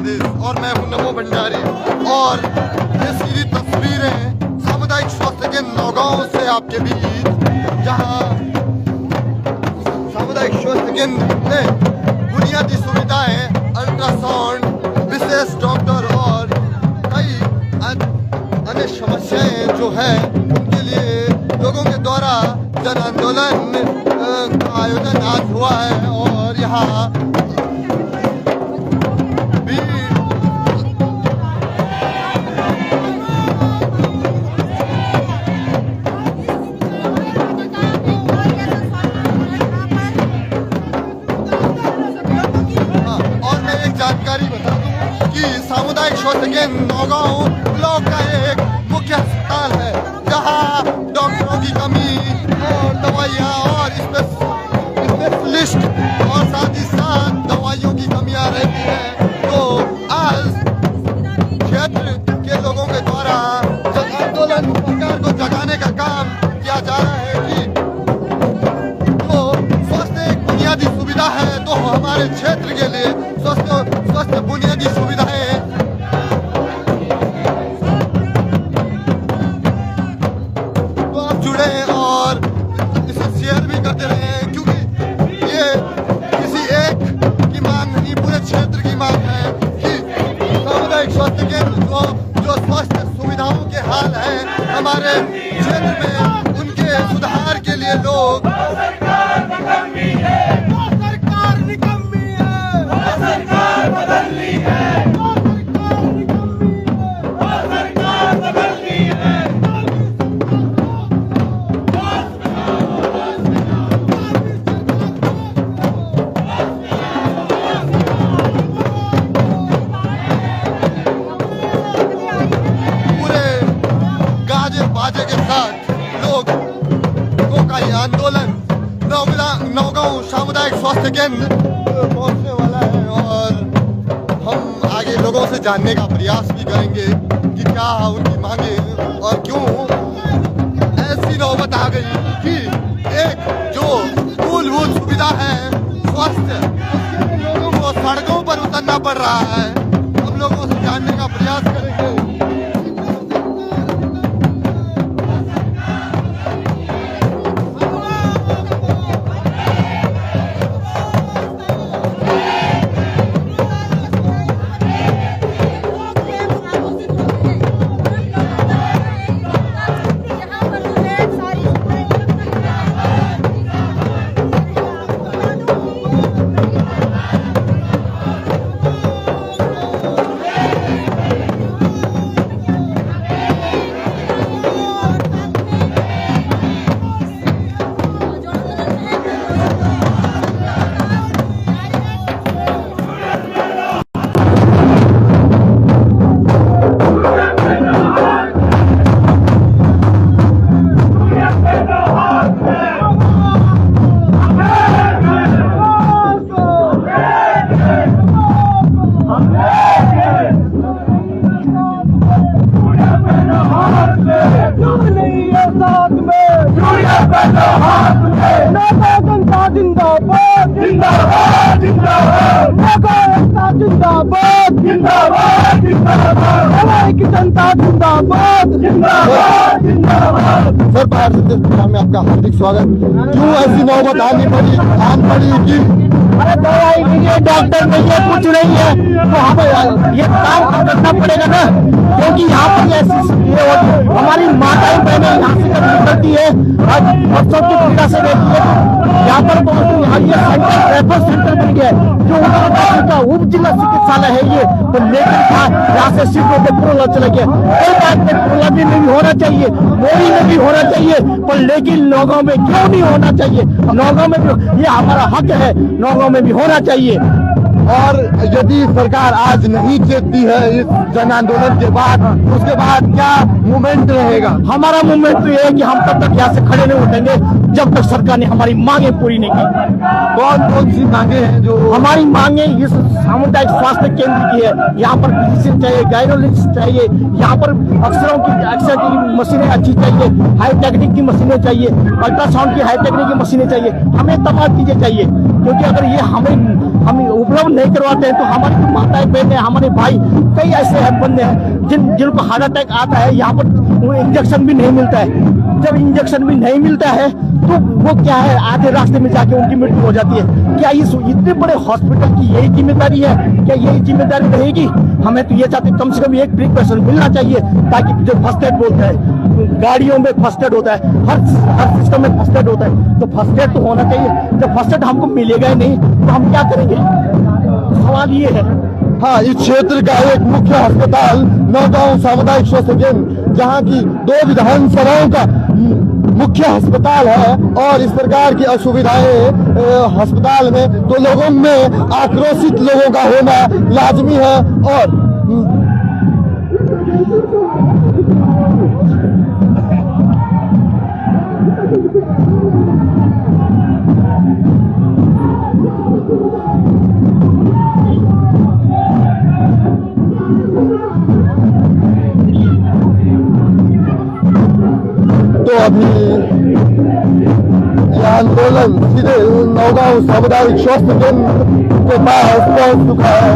प्रदेश और मैं हूं नमो भंडारी। और ये सीधी तस्वीरें सामुदायिक स्वास्थ्य केंद्र नौगांव से आपके बीच, जहां सामुदायिक स्वास्थ्य केंद्र में बुनियादी सुविधाएं, अल्ट्रासाउंड, विशेष डॉक्टर और कई अन्य समस्याएं जो है उनके लिए लोगों के द्वारा जन आंदोलन का आयोजन आज हुआ है। और यहाँ जानकारी बता दूं कि सामुदायिक स्वास्थ्य केंद्र नौगांव ब्लॉक का एक मुख्य अस्पताल है, जहां डॉक्टरों की कमी और दवाइयां और स्पेशलिस्ट और साथ ही साथ दवाइयों की कमियां रहती है। तो आज क्षेत्र के लोगों के द्वारा जन आंदोलन सरकार को जगाने का काम किया जा रहा है कि तो स्वास्थ्य एक बुनियादी सुविधा है, तो हमारे क्षेत्र के लिए स्वास्थ्य बुनियादी सुविधाएं तो आप जुड़े और इसे शेयर भी करते रहे, क्योंकि ये किसी एक की मांग नहीं, पूरे क्षेत्र की मांग है कि सामुदायिक स्वास्थ्य केंद्र जो स्वास्थ्य सुविधाओं के हाल है हमारे क्षेत्र में, उनके सुधार के लिए लोग बाजे के साथ लोगों का ये आंदोलन नौगांव सामुदायिक स्वास्थ्य केंद्र पहुंचने वाला है। और हम आगे लोगों से जानने का प्रयास भी करेंगे कि क्या उनकी मांगे और क्यों ऐसी नौबत आ गई कि एक जो मूलभूत सुविधा है स्वास्थ्य, लोगों को सड़कों पर उतरना पड़ रहा है। हम लोगों से जानने का प्रयास करेंगे। सर, भारत में आपका हार्दिक स्वागत। क्यों ऐसी नौबत आनी पड़ी कि अरे दवाई नहीं है, डॉक्टर नहीं है, कुछ नहीं है, तो हमें ये काम करना पड़ेगा ना, क्योंकि यहाँ पर ऐसी हमारी माताएं बहनें यहाँ से कभी निकलती है, बच्चों की पीड़ा से रहती है। यहाँ पर ये सेंटर रेफर सेंटर बन गया है, जो उत्तरकाशी का उप जिला चिकित्सालय है ये, तो लेकिन था यहाँ से सिर्फ कोरोना चला गया। कोई बात नहीं, कोरोना भी नहीं होना चाहिए, मोदी में भी होना चाहिए, पर लेकिन नौगांव में क्यों नहीं होना चाहिए? नौगांव में भी ये हमारा हक है, नौगांव में भी होना चाहिए। और यदि सरकार आज नहीं चेतती है इस जन आंदोलन के बाद, उसके बाद क्या मूवमेंट रहेगा? हमारा मूवमेंट तो ये है कि हम तब तक यहाँ से खड़े नहीं उठेंगे जब तक सरकार ने हमारी मांगे पूरी नहीं की। कौन कौन सी मांगे हैं? जो हमारी मांगे इस सामुदायिक स्वास्थ्य केंद्र की है, यहाँ पर फिजिशियन चाहिए, गायनोलॉजिस्ट चाहिए, यहाँ पर एक्सरे की मशीनें अच्छी चाहिए, हाई टेक्निक की मशीनें चाहिए, अल्ट्रासाउंड की हाई टेक्निक की मशीनें चाहिए, हमें तमाम चीजें चाहिए। क्योंकि अगर ये हमें हम उपलब्ध नहीं करवाते हैं तो हमारी जो माताएं बहनें हमारे भाई कई ऐसे हैं बंदे हैं जिनको हार्ट अटैक आता है, यहाँ पर इंजेक्शन भी नहीं मिलता है। जब इंजेक्शन भी नहीं मिलता है तो वो क्या है, आधे रास्ते में जाके उनकी मृत्यु हो जाती है। क्या इस इतने बड़े हॉस्पिटल की यही जिम्मेदारी है? क्या यही जिम्मेदारी रहेगी? हमें तो ये चाहते कम से कम एक प्रिकॉशन मिलना चाहिए, ताकि जो फर्स्ट एड बोलते हैं, गाड़ियों में फर्स्ट एड होता है, हर सिस्टम में फर्स्ट एड होता है, तो फर्स्ट एड तो होना चाहिए। जब फर्स्ट एड हमको मिलेगा ही नहीं तो हम क्या करेंगे? सवाल ये है। हाँ, इस क्षेत्र का एक मुख्य अस्पताल नौगांव सामुदायिक स्वास्थ्य केंद्र, जहाँ की 2 विधानसभाओं का मुख्य अस्पताल है, और इस प्रकार की असुविधाएं अस्पताल में तो लोगों में आक्रोशित लोगों का होना लाजमी है। और तो अभी यह आंदोलन सीधे नौगांव सामुदायिक स्वास्थ्य केंद्र के पास पहुंच चुका है।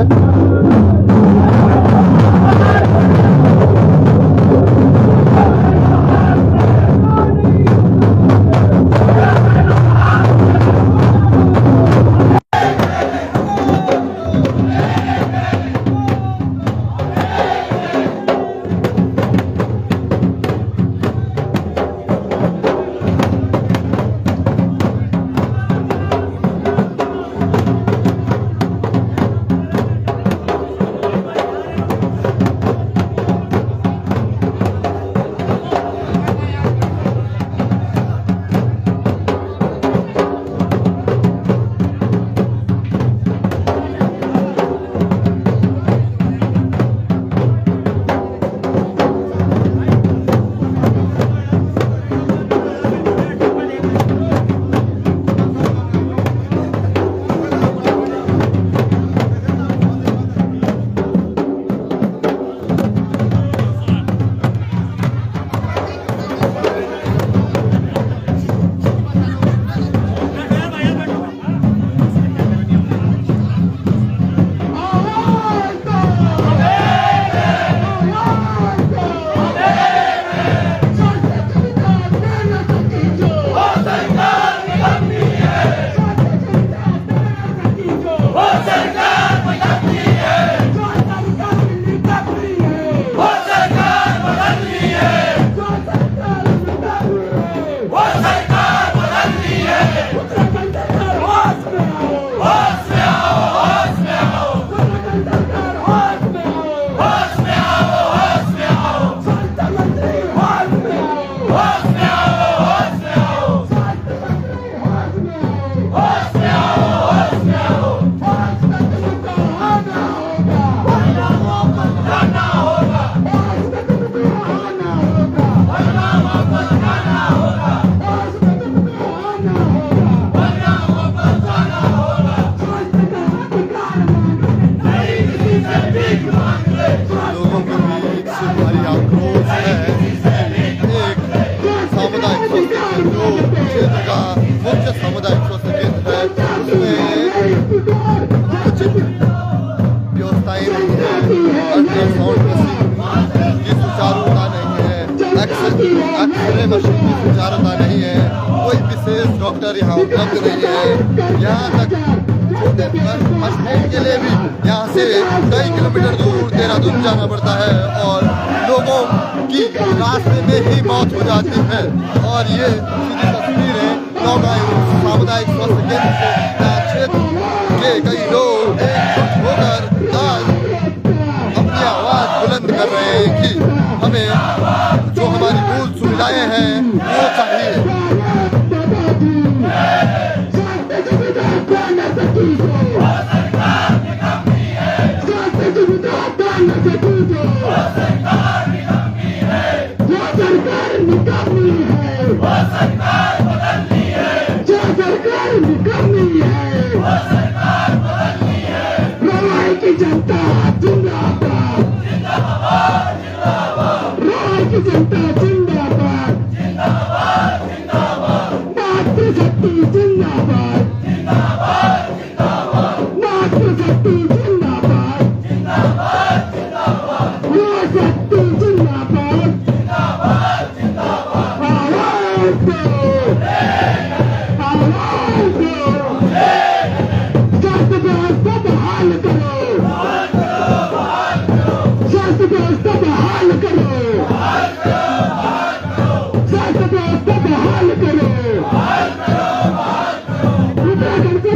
एक्सरे मशीन की सुचारुता नहीं है, कोई विशेष डॉक्टर यहाँ उपलब्ध नहीं है। यहाँ तक छोटे हॉस्पिटल के लिए भी यहाँ से कई किलोमीटर दूर देहरादून जाना पड़ता है और लोगों की रास्ते में ही मौत हो जाती है। और ये सीधी तस्वीरें नौगांव सामुदायिक स्वास्थ्य केंद्र क्षेत्र के कई लोग एकजुट होकर आज अपनी आवाज बुलंद कर रहे हैं कि हमें जो हमारी मूल सुविधाएं हैं वो चाहिए।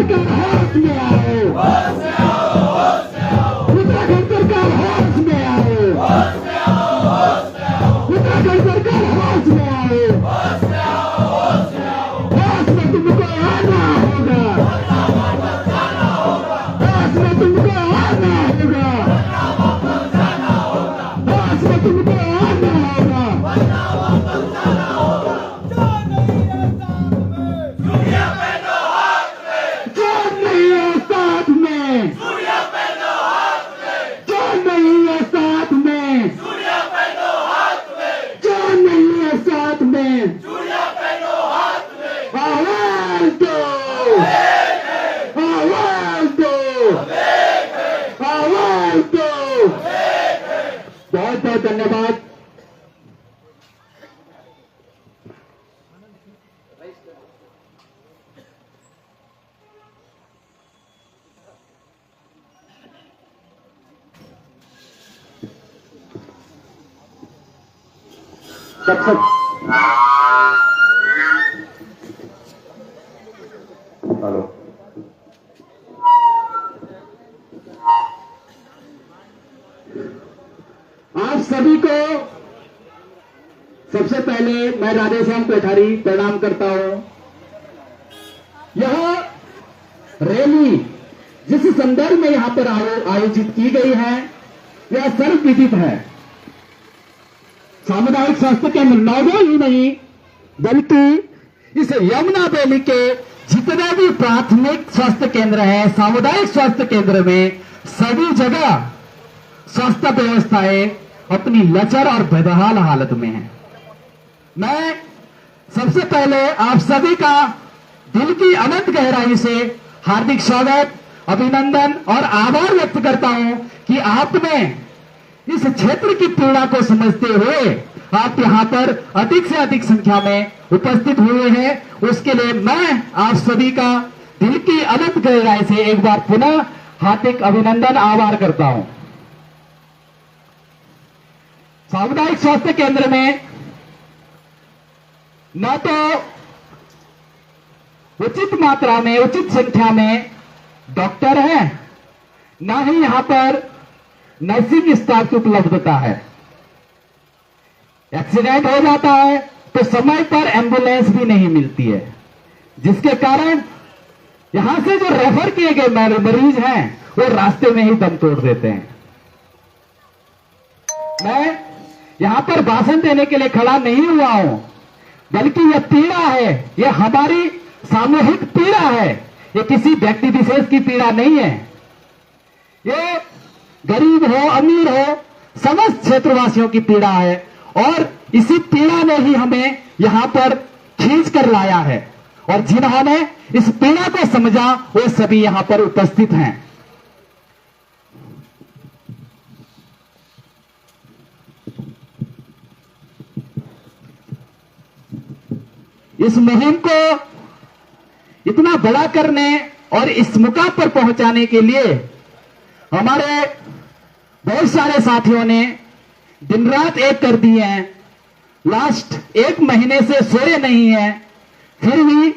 सरकार होश में आओ, उत्तराखंड सरकार होश में आओ, उत्तराखंड सरकार होश में आओ, होश में तुमको आना होगा, होश में तुमको आना होगा, होश में तुमको आना होगा। बहुत बहुत धन्यवाद। हेलो, आप सभी को सबसे पहले मैं राधेश्याम कोठारी प्रणाम करता हूं। यह रैली जिस संदर्भ में यहां पर आयोजित की गई है यह सर्वविदित है। सामुदायिक स्वास्थ्य केंद्र नौगो ही नहीं बल्कि इस यमुना वैली के जितने भी प्राथमिक स्वास्थ्य केंद्र हैं, सामुदायिक स्वास्थ्य केंद्र में सभी जगह स्वास्थ्य व्यवस्थाएं अपनी लचर और बेबहाल हालत में है। मैं सबसे पहले आप सभी का दिल की अनंत गहराई से हार्दिक स्वागत, अभिनंदन और आभार व्यक्त करता हूं कि आपने इस क्षेत्र की पीड़ा को समझते हुए आप यहां पर अधिक से अधिक संख्या में उपस्थित हुए हैं। उसके लिए मैं आप सभी का दिल की अनंत गहराई से एक बार पुनः हार्दिक अभिनंदन, आभार करता हूं। सामुदायिक स्वास्थ्य केंद्र में न तो उचित मात्रा में, उचित संख्या में डॉक्टर हैं, न ही यहां पर नर्सिंग स्टाफ की उपलब्धता है। एक्सीडेंट हो जाता है तो समय पर एम्बुलेंस भी नहीं मिलती है, जिसके कारण यहां से जो रेफर किए गए मरीज हैं वो रास्ते में ही दम तोड़ देते हैं। मैं यहां पर भाषण देने के लिए खड़ा नहीं हुआ हूं, बल्कि यह पीड़ा है, यह हमारी सामूहिक पीड़ा है, ये किसी व्यक्ति विशेष की पीड़ा नहीं है। ये गरीब हो, अमीर हो, समस्त क्षेत्रवासियों की पीड़ा है और इसी पीड़ा ने ही हमें यहां पर खींच कर लाया है और जिन्होंने इस पीड़ा को समझा वो सभी यहां पर उपस्थित हैं। इस मुहिम को इतना बड़ा करने और इस मुकाम पर पहुंचाने के लिए हमारे बहुत सारे साथियों ने दिन रात एक कर दिए हैं। लास्ट 1 महीने से सोए नहीं हैं, फिर भी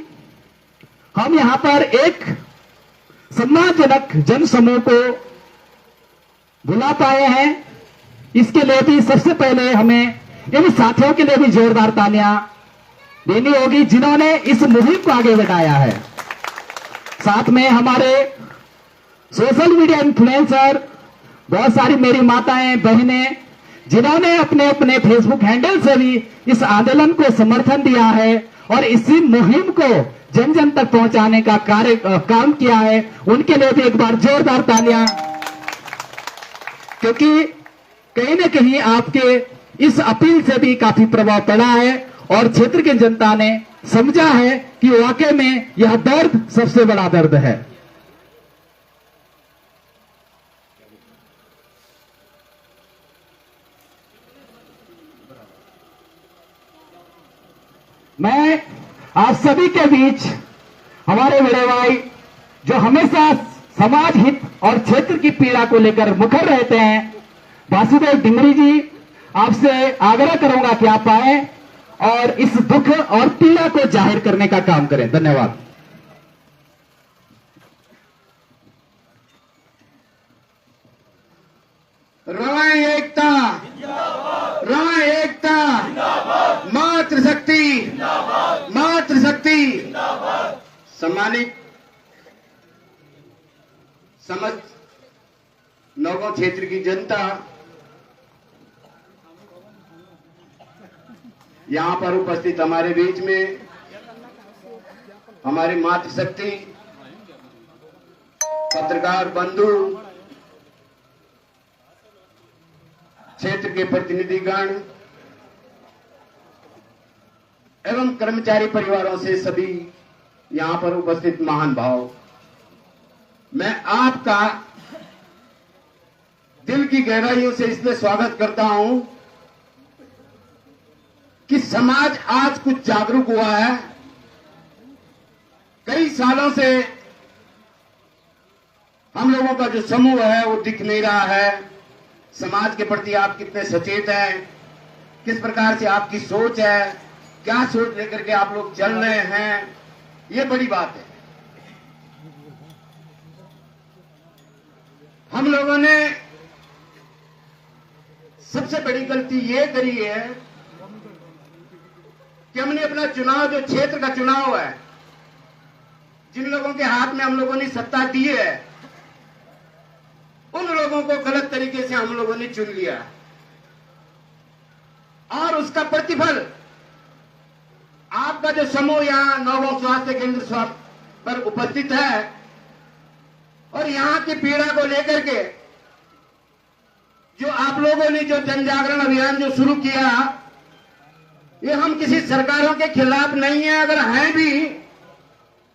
हम यहां पर एक सम्मानजनक जन समूह को बुला पाए हैं। इसके लिए भी सबसे पहले हमें इन साथियों के लिए भी जोरदार तालियां देनी होगी जिन्होंने इस मुहिम को आगे बढ़ाया है। साथ में हमारे सोशल मीडिया इन्फ्लुएंसर, बहुत सारी मेरी माताएं, बहनें, जिन्होंने अपने अपने फेसबुक हैंडल से भी इस आंदोलन को समर्थन दिया है और इसी मुहिम को जन जन तक पहुंचाने का काम किया है, उनके लिए भी एक बार जोरदार तालियां, क्योंकि कहीं न कहीं आपके इस अपील से भी काफी प्रभाव पड़ा है और क्षेत्र की जनता ने समझा है कि वाकई में यह दर्द सबसे बड़ा दर्द है। मैं आप सभी के बीच हमारे बड़े भाई जो हमेशा समाज हित और क्षेत्र की पीड़ा को लेकर मुखर रहते हैं, वासुदेव डिमरी जी, आपसे आग्रह करूंगा कि आप आए और इस दुख और पीड़ा को जाहिर करने का काम करें। धन्यवाद। राय एकता, राय एकता, मातृशक्ति, मातृशक्ति। सम्मानित समस्त नौगांव क्षेत्र की जनता, यहां पर उपस्थित हमारे बीच में हमारे मातृशक्ति पत्रकार बंधु, क्षेत्र के प्रतिनिधिगण एवं कर्मचारी परिवारों से सभी यहां पर उपस्थित महान भाव, मैं आपका दिल की गहराइयों से इसलिए स्वागत करता हूं कि समाज आज कुछ जागरूक हुआ है। कई सालों से हम लोगों का जो समूह है वो दिख नहीं रहा है। समाज के प्रति आप कितने सचेत हैं, किस प्रकार से आपकी सोच है, क्या सोच लेकर के आप लोग चल रहे हैं, ये बड़ी बात है। हम लोगों ने सबसे बड़ी गलती ये करी है कि हमने अपना चुनाव, जो क्षेत्र का चुनाव है, जिन लोगों के हाथ में हम लोगों ने सत्ता दी है, उन लोगों को गलत तरीके से हम लोगों ने चुन लिया और उसका प्रतिफल आपका जो समूह यहां नौगांव स्वास्थ्य केंद्र पर उपस्थित है और यहां की पीड़ा को लेकर के जो आप लोगों ने जो जन जागरण अभियान जो शुरू किया, ये हम किसी सरकारों के खिलाफ नहीं है। अगर हैं भी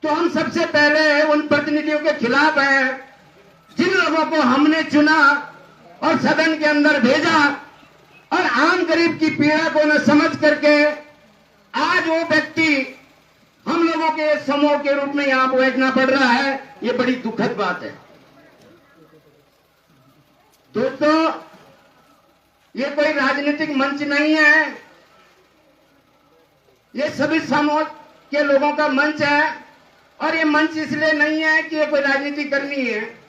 तो हम सबसे पहले उन प्रतिनिधियों के खिलाफ हैं जिन लोगों को हमने चुना और सदन के अंदर भेजा और आम गरीब की पीड़ा को न समझ करके आज वो व्यक्ति हम लोगों के समूह के रूप में यहां बैठना पड़ रहा है। ये बड़ी दुखद बात है दोस्तों। ये कोई राजनीतिक मंच नहीं है, ये सभी समूह के लोगों का मंच है। और ये मंच इसलिए नहीं है कि ये कोई राजनीति करनी है,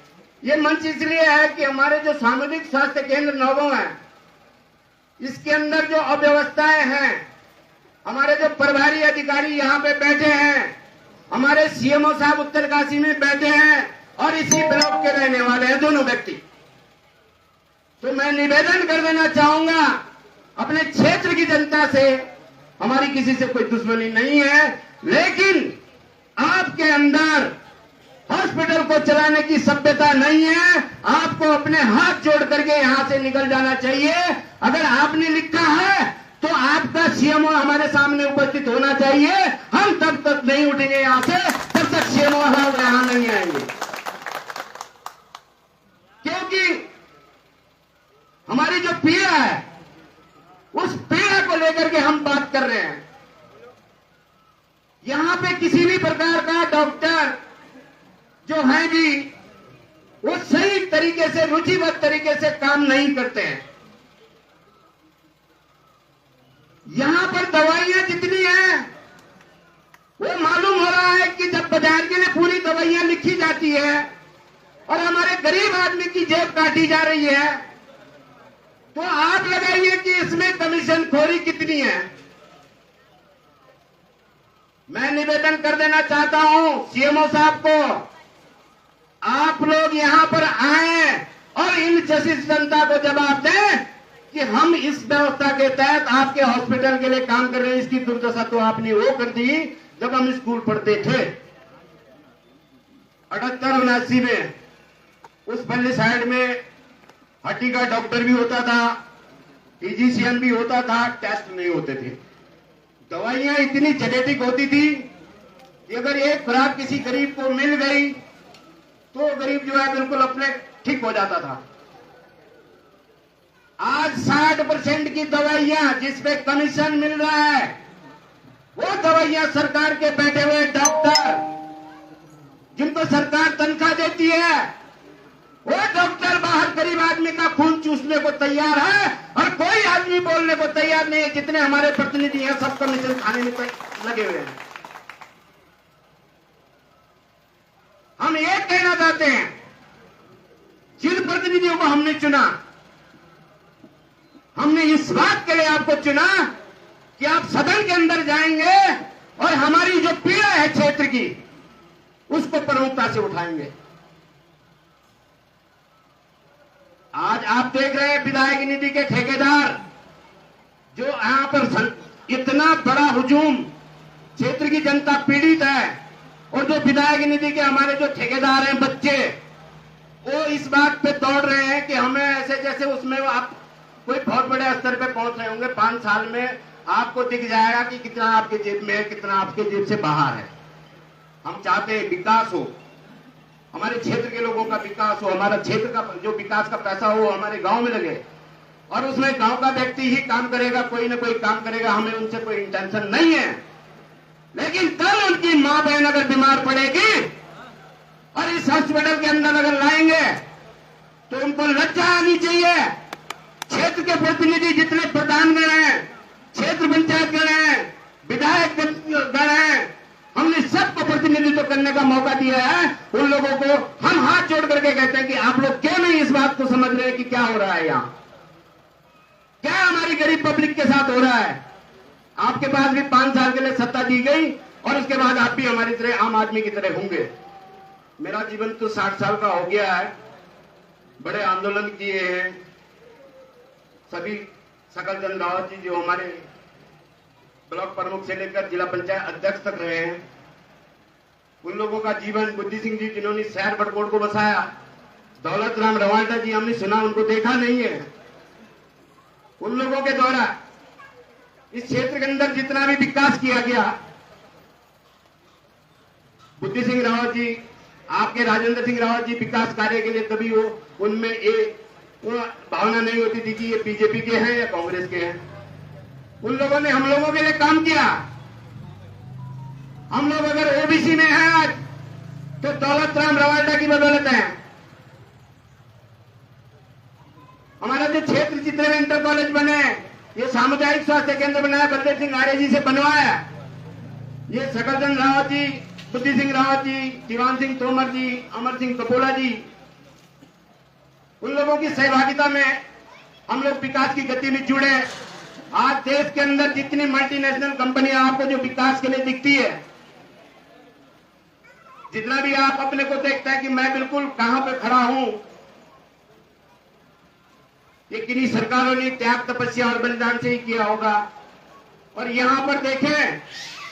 ये मंच इसलिए है कि हमारे जो सामुदायिक स्वास्थ्य केंद्र नौगांव है, इसके अंदर जो अव्यवस्थाएं हैं, हमारे जो प्रभारी अधिकारी यहाँ पे बैठे हैं, हमारे सीएमओ साहब उत्तरकाशी में बैठे हैं और इसी ब्लॉक के रहने वाले हैं दोनों व्यक्ति। तो मैं निवेदन कर देना चाहूंगा अपने क्षेत्र की जनता से, हमारी किसी से कोई दुश्मनी नहीं है, लेकिन आपके अंदर हॉस्पिटल को चलाने की सभ्यता नहीं है। आपको अपने हाथ जोड़ करके यहां से निकल जाना चाहिए। अगर आपने लिखा है तो आपका सीएमओ हमारे सामने उपस्थित होना चाहिए। हम तब तक नहीं उठेंगे यहां से जब तक सीएमओ यहां नहीं आएंगे, क्योंकि हमारी जो पीड़ा है उस पीड़ा को लेकर के हम बात कर रहे हैं। यहां पे किसी भी प्रकार का डॉक्टर जो है जी वो सही तरीके से, रुचिबद्ध तरीके से काम नहीं करते हैं। यहां पर दवाइयां जितनी हैं वो मालूम हो रहा है कि जब बाजार के लिए पूरी दवाइयां लिखी जाती है और हमारे गरीब आदमी की जेब काटी जा रही है, तो आप लगाइए कि इसमें कमीशन खोरी कितनी है। मैं निवेदन कर देना चाहता हूं सीएमओ साहब को, आप लोग यहां पर आए और इन जैसी जनता को जवाब दें कि हम इस व्यवस्था के तहत आपके हॉस्पिटल के लिए काम कर रहे हैं। इसकी दुर्दशा तो आपने वो कर दी जब हम स्कूल पढ़ते थे 78-79 में। उस पल्ली साइड में हड्डी का डॉक्टर भी होता था, फिजिशियन भी होता था, टेस्ट नहीं होते थे। दवाइयां इतनी जेनेटिक होती थी कि अगर एक खुराक किसी गरीब को मिल गई तो गरीब जो है बिल्कुल अपने ठीक हो जाता था। आज 60% की दवाइयां जिसपे कमीशन मिल रहा है, वो दवाइयां सरकार के बैठे हुए डॉक्टर जिनको सरकार तनख्वाह देती है, वो डॉक्टर बाहर गरीब आदमी का खून चूसने को तैयार है और कोई आदमी बोलने को तैयार नहीं है। जितने हमारे प्रतिनिधि हैं सब कमीशन खाने में लगे हुए हैं। हम ये कहना चाहते हैं, जिन प्रतिनिधियों को हमने चुना हमने इस बात के लिए आपको चुना कि आप सदन के अंदर जाएंगे और हमारी जो पीड़ा है क्षेत्र की उसको प्रमुखता से उठाएंगे। आज आप देख रहे हैं विधायक निधि के ठेकेदार जो यहां पर इतना बड़ा हुजूम, क्षेत्र की जनता पीड़ित है और जो विधायक निधि के हमारे जो ठेकेदार हैं बच्चे, वो इस बात पे दौड़ रहे हैं कि हमें ऐसे जैसे उसमें आप कोई बहुत बड़े स्तर पे पहुंच रहे होंगे। 5 साल में आपको दिख जाएगा कि कितना आपके जेब में है, कितना आपके जेब से बाहर है। हम चाहते हैं विकास हो, हमारे क्षेत्र के लोगों का विकास हो, हमारा क्षेत्र का जो विकास का पैसा हो हमारे गांव में लगे और उसमें गांव का व्यक्ति ही काम करेगा, कोई ना कोई काम करेगा। हमें उनसे कोई इंटेंशन नहीं है, लेकिन कल उनकी मां बहन अगर बीमार पड़ेगी और इस हॉस्पिटल के अंदर अगर लाएंगे तो उनको लज्जा आनी चाहिए। क्षेत्र के प्रतिनिधि जितने प्रधानगण हैं, क्षेत्र पंचायतगण हैं, विधायक गण हैं, हमने सबको प्रतिनिधित्व करने का मौका दिया है। उन लोगों को हम हाथ जोड़ करके कहते हैं कि आप लोग क्यों नहीं इस बात को समझ रहे हैं कि क्या हो रहा है, यहाँ क्या हमारी गरीब पब्लिक के साथ हो रहा है। आपके पास भी 5 साल के लिए सत्ता दी गई और उसके बाद आप भी हमारी तरह आम आदमी की तरह होंगे। मेरा जीवन तो 60 साल का हो गया है, बड़े आंदोलन किए हैं। सभी सकलचंद रावत जी जो हमारे ब्लॉक प्रमुख से लेकर जिला पंचायत अध्यक्ष तक रहे हैं, उन लोगों का जीवन, बुद्धि सिंह जी जिन्होंने शहर बड़कोट को बसाया, दौलत राम रवांडा जी हमने सुना, उनको देखा नहीं है। उन लोगों के द्वारा इस क्षेत्र के अंदर जितना भी विकास किया गया, बुद्धि सिंह रावत जी, आपके राजेंद्र सिंह रावत जी विकास कार्य के लिए कभी वो उनमें एक भावना नहीं होती थी कि ये बीजेपी के हैं या कांग्रेस के हैं। उन लोगों ने हम लोगों के लिए काम किया। हम लोग अगर ओबीसी में हैं आज तो दौलत राम रवांडा की बदौलत है। हमारा जो क्षेत्र जितने में इंटर कॉलेज बने, ये सामुदायिक स्वास्थ्य केंद्र बनाया बलदेव सिंह आर्य जी से बनवाया, ये सकलचंद रावत जी, बुद्धि सिंह रावत जी, दीवान सिंह तोमर जी, अमर सिंह कपोला जी, उन लोगों की सहभागिता में हम लोग विकास की गति में जुड़े। आज देश के अंदर जितनी मल्टीनेशनल कंपनियां आपको जो विकास के लिए दिखती है, जितना भी आप अपने को देखता है कि मैं बिल्कुल कहां पे खड़ा हूं, ये किन्हीं सरकारों ने त्याग, तपस्या और बलिदान से ही किया होगा। और यहां पर देखें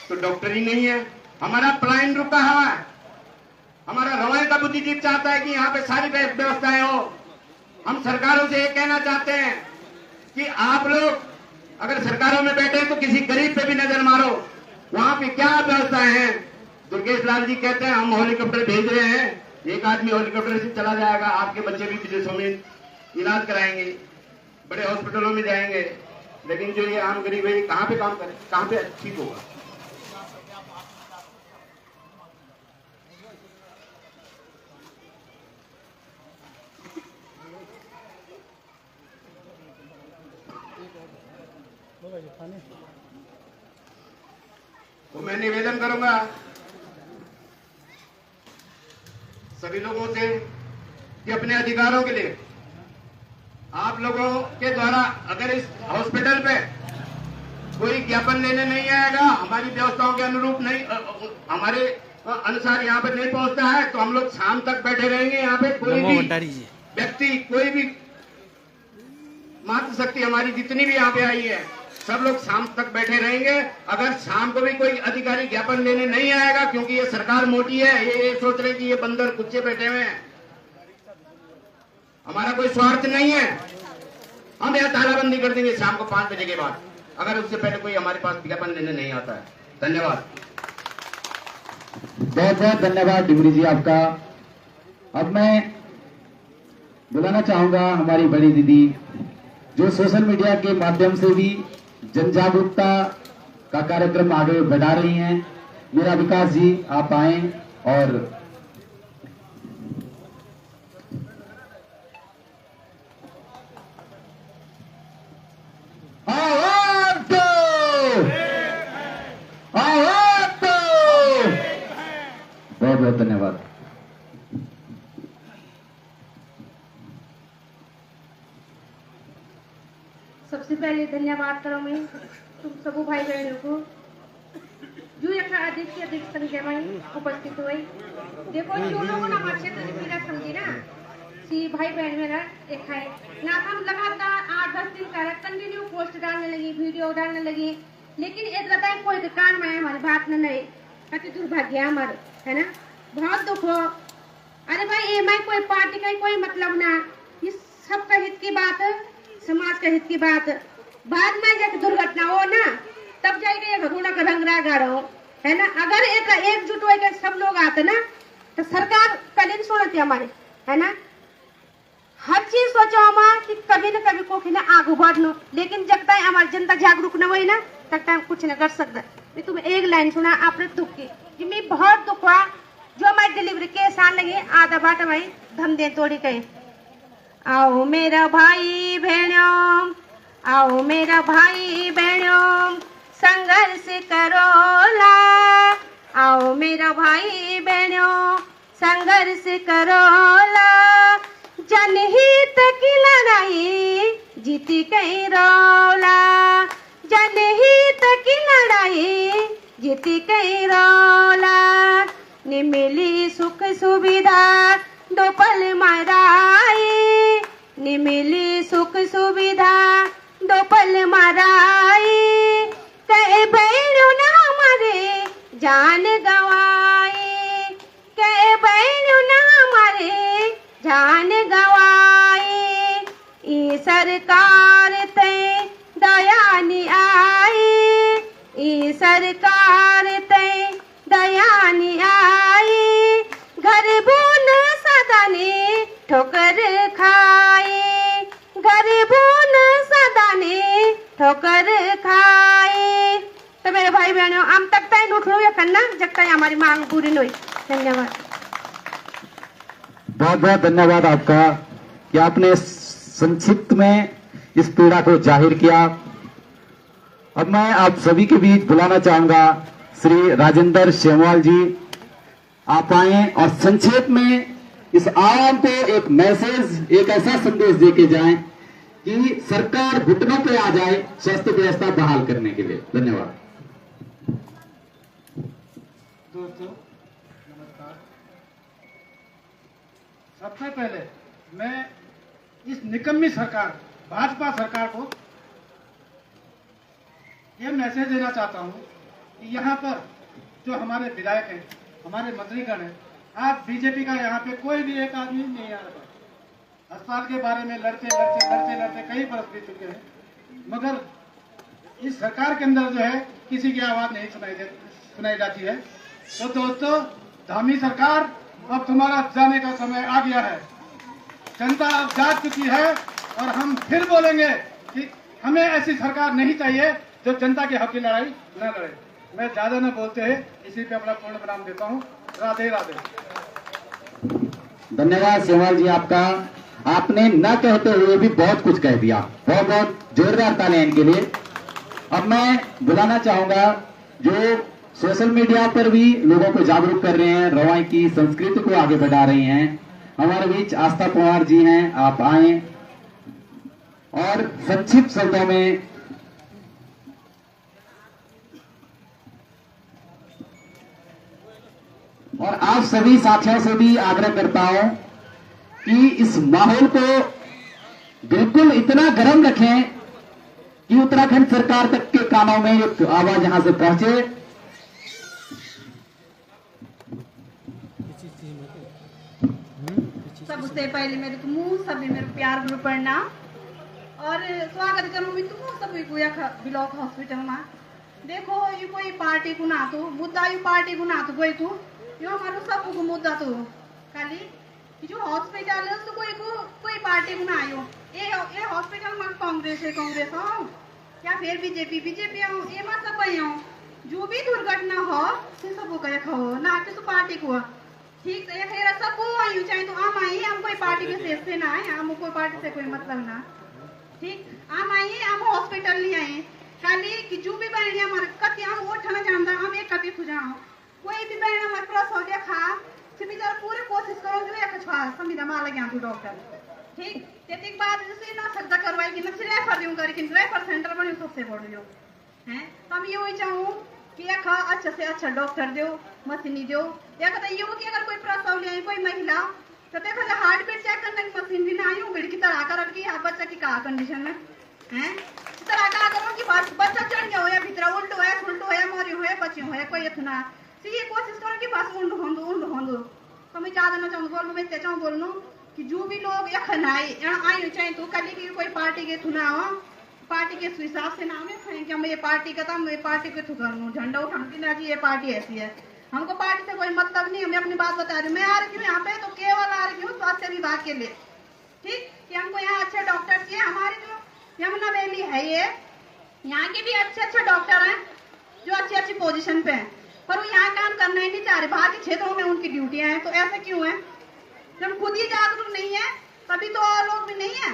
तो डॉक्टर ही नहीं है, हमारा पलायन रुका हुआ है। हमारा रवाय का बुद्धिजीवी चाहता है कि यहाँ पे सारी व्यवस्थाएं हो। हम सरकारों से ये कहना चाहते हैं कि आप लोग अगर सरकारों में बैठे तो किसी गरीब पे भी नजर मारो, वहां पे क्या व्यवस्थाएं हैं। दुर्गेश लाल जी कहते हैं हम हेलीकॉप्टर भेज रहे हैं, एक आदमी हेलीकॉप्टर से चला जाएगा, आपके बच्चे भी विदेशों में इलाज कराएंगे, बड़े हॉस्पिटलों में जाएंगे, लेकिन जो ये आम गरीब है कहाँ पे काम करे, कहाँ पे ठीक होगा। तो मैं निवेदन करूंगा सभी लोगों से कि अपने अधिकारों के लिए आप लोगों के द्वारा अगर इस हॉस्पिटल पे कोई ज्ञापन लेने नहीं आएगा, हमारी व्यवस्थाओं के अनुरूप नहीं, हमारे अनुसार यहाँ पे नहीं पहुंचता है, तो हम लोग शाम तक बैठे रहेंगे। यहाँ पे कोई भी व्यक्ति, कोई भी मातृशक्ति हमारी जितनी भी यहाँ पे आई है, सब लोग शाम तक बैठे रहेंगे। अगर शाम को भी कोई अधिकारी ज्ञापन लेने नहीं आएगा, क्योंकि ये सरकार मोटी है, ये सोच रहे कि ये बंदर कुत्ते बैठे हुए हैं, हमारा कोई स्वार्थ नहीं है, हम यहाँ तालाबंदी कर देंगे शाम को 5 बजे के बाद, अगर उससे पहले कोई हमारे पास ज्ञापन लेने नहीं आता है। धन्यवाद। बहुत बहुत धन्यवाद डिबरी जी आपका। अब मैं बुलाना चाहूंगा हमारी बड़ी दीदी, जो सोशल मीडिया के माध्यम से भी जन जागरूकता का कार्यक्रम आगे बढ़ा रही हैं। मेरा विकास जी, आप आए और बहुत बहुत धन्यवाद। सबसे पहले धन्यवाद करो मैं तुम सबू भाई बहनों को जो एक अधिक से अधिक संख्या में उपस्थित हुई। देखो जो लोगों ने हमारे क्षेत्र की पीड़ा समझी ना सी भाई बहन मेरा एक है ना, हम लगातार 8-10 दिन का कंटिन्यू पोस्ट डालने लगी, वीडियो डालने लगी, लेकिन एक बताए कोई कान में हमारी बात न नहीं। अति दुर्भाग्य हमारे है ना, बहुत दुख हो। अरे भाई ये मैं कोई पार्टी का कोई मतलब ना, ये सबका हित की बात, समाज का हित की बात। बाद में जब दुर्घटना हो ना तब जाएगा घटना का रंगरा गाड़ो है ना। अगर एकजुट होकर सब लोग आते ना तो सरकार कल सुनती हमारे है ना। हर चीज सोचो हमारा कि कभी न कभी को ना आगू बढ़, लेकिन जब तक हमारी जनता जागरूक न हुई ना तब तक कुछ न कर सकता। मैं तुम्हें एक लाइन सुना आपने दुख की कि मैं बहुत दुख हुआ जो हमारी डिलीवरी के साल लगे आधा बाट भाई धम दे तोड़ी गए। आओ मेरा भाई बहनों, आओ मेरा भाई बहनों संघर्ष करो ला, आओ मेरा भाई बहनों संघर्ष करो ला। जनहित की लड़ाई जीती कई रोला, जनहित की लड़ाई जीती कई रोला। नि मिली सुख सुविधा दो पल माराई, नि मिली सुख सुविधा दो पल माराई। कई बहनों ने हमारे जान गवाई, कई बहनों ने हमारे जान गवाई। ई सरकार ते दया नी आई, ई सरकार ते दया नी आई। घर बुन सदा ने ठोकर खाई, घर बुन सदा ने ठोकर खाई। तो मेरे भाई बहनों हम तक तय उठ लो करना जब तक हमारी मांग पूरी नहीं। धन्यवाद। बहुत बहुत धन्यवाद आपका कि आपने संक्षिप्त में इस पीड़ा को जाहिर किया। अब मैं आप सभी के बीच बुलाना चाहूंगा श्री राजेंद्र शेमवाल जी। आप आए और संक्षेप में इस आवाम को एक मैसेज, एक ऐसा संदेश देके जाएं कि सरकार घुटनों पे आ जाए स्वास्थ्य व्यवस्था बहाल करने के लिए। धन्यवाद। दोस्तों नमस्कार। सबसे पहले मैं इस निकम्मी सरकार भाजपा सरकार को यह मैसेज देना चाहता हूं कि यहाँ पर जो हमारे विधायक हैं, हमारे मंत्रीगण हैं, आप बीजेपी का यहाँ पे कोई भी एक आदमी नहीं आ रहा। अस्पताल के बारे में लड़ते लड़ते लड़ते लड़ते कई बरस बीत चुके हैं, मगर इस सरकार के अंदर जो है किसी की आवाज नहीं सुनाई जाती है। तो दोस्तों धामी सरकार अब तुम्हारा जाने का समय आ गया है। जनता अब जाग चुकी है और हम फिर बोलेंगे कि हमें ऐसी सरकार नहीं चाहिए जो जनता के हक की लड़ाई न लड़े। मैं ज्यादा न बोलते हैं इसी पे अपना पूर्ण विराम देता हूँ। राधे राधे। धन्यवाद शेमवाल जी आपका। आपने न कहते हुए भी बहुत कुछ कह दिया। बहुत बहुत जोरदार तालियां इनके लिए। अब मैं बुलाना चाहूंगा जो सोशल मीडिया पर भी लोगों को जागरूक कर रहे हैं, रवाई की संस्कृति को आगे बढ़ा रहे हैं। हमारे बीच आस्था पवार जी हैं, आप आए और संक्षिप्त शब्दों में और आप सभी साथियों से भी आग्रह करता हूं कि इस माहौल को बिल्कुल इतना गर्म रखें कि उत्तराखंड सरकार तक के कानों में एक आवाज यहां से पहुंचे। सबसे पहले मेरे तुम सभी मेरे प्यार गुरु प्रणाम और स्वागत करूँ मैं तुम सभी को ब्लॉक हॉस्पिटल में। देखो ये कोई पार्टी को ना तो मुद्दा ये पार्टी को ना तो कोई को यो हमारो सब को मुद्दा तो खाली जो हॉस्पिटल है तो कोई पार्टी को ना आयो। ये हॉस्पिटल में कांग्रेस हो या फिर बीजेपी हो, ये में सब हो जो भी दुर्घटना हो से सब को हो ना कि तो पार्टी को ठीक है। फिर सब आयु चाहे तो आम आइए, हम कोई पार्टी के शेष से ना आए, हम कोई पार्टी से कोई मतलब ना ठीक। आम आइए, हम हॉस्पिटल नहीं आए खाली कि जो भी बहन हमारे कति हम वो ठना जानता हम एक कभी खुजाओ कोई भी बहन हमारे क्रॉस हो गया खा फिर भी जरा पूरी कोशिश करो जो एक छुआ संविधा मार लगे डॉक्टर ठीक तेतिक बाद जैसे ना सकता करवाई कि ना रेफर दियो करके रेफर सेंटर बने सबसे बड़ो हैं। तो हम ये वही चाहूँ कि एक अच्छा से अच्छा डॉक्टर दो, मशीनी दो। या कहते ये कि अगर कोई प्रसव ले कोई महिला तो देखो हार्ट बीट चेक करने की मशीन भी ना आई हूँ, की तरह कर रखी है बच्चा की कहा कंडीशन में हैं। इस तरह का करो कि बच्चा चढ़ गया हो या भीतर उल्टो है फुलटो है मोरी हो बच्चे हो कोई इतना ये कोशिश करो कि बस उंड होंदो। तो मैं चाह देना चाहूँ बोलूँ मैं चाहूँ बोलूँ कि जो भी लोग यखन आई चाहे तो कल की कोई पार्टी के थुना हो पार्टी के हिसाब से नाम है कि हम ये पार्टी का था मैं पार्टी के थू कर झंडा उठाऊंगी ना जी ये पार्टी ऐसी है। हमको पार्टी से कोई मतलब नहीं, हमें अपनी बात बता रही हूँ। मैं आ रही हूँ यहाँ पे तो केवल आ रही हूँ स्वास्थ्य विभाग के लिए, ठीक कि हमको यहाँ अच्छे डॉक्टर चाहिए। हमारी जो यमुना वैली है ये यहाँ के भी अच्छे डॉक्टर हैं जो अच्छी पोजीशन पे हैं, पर वो यहाँ काम करना ही नहीं चाह रहे। बाहर के क्षेत्रों में उनकी ड्यूटियां हैं, तो ऐसे क्यों है? जब खुद ही जागरूक नहीं है तभी तो और लोग भी नहीं है।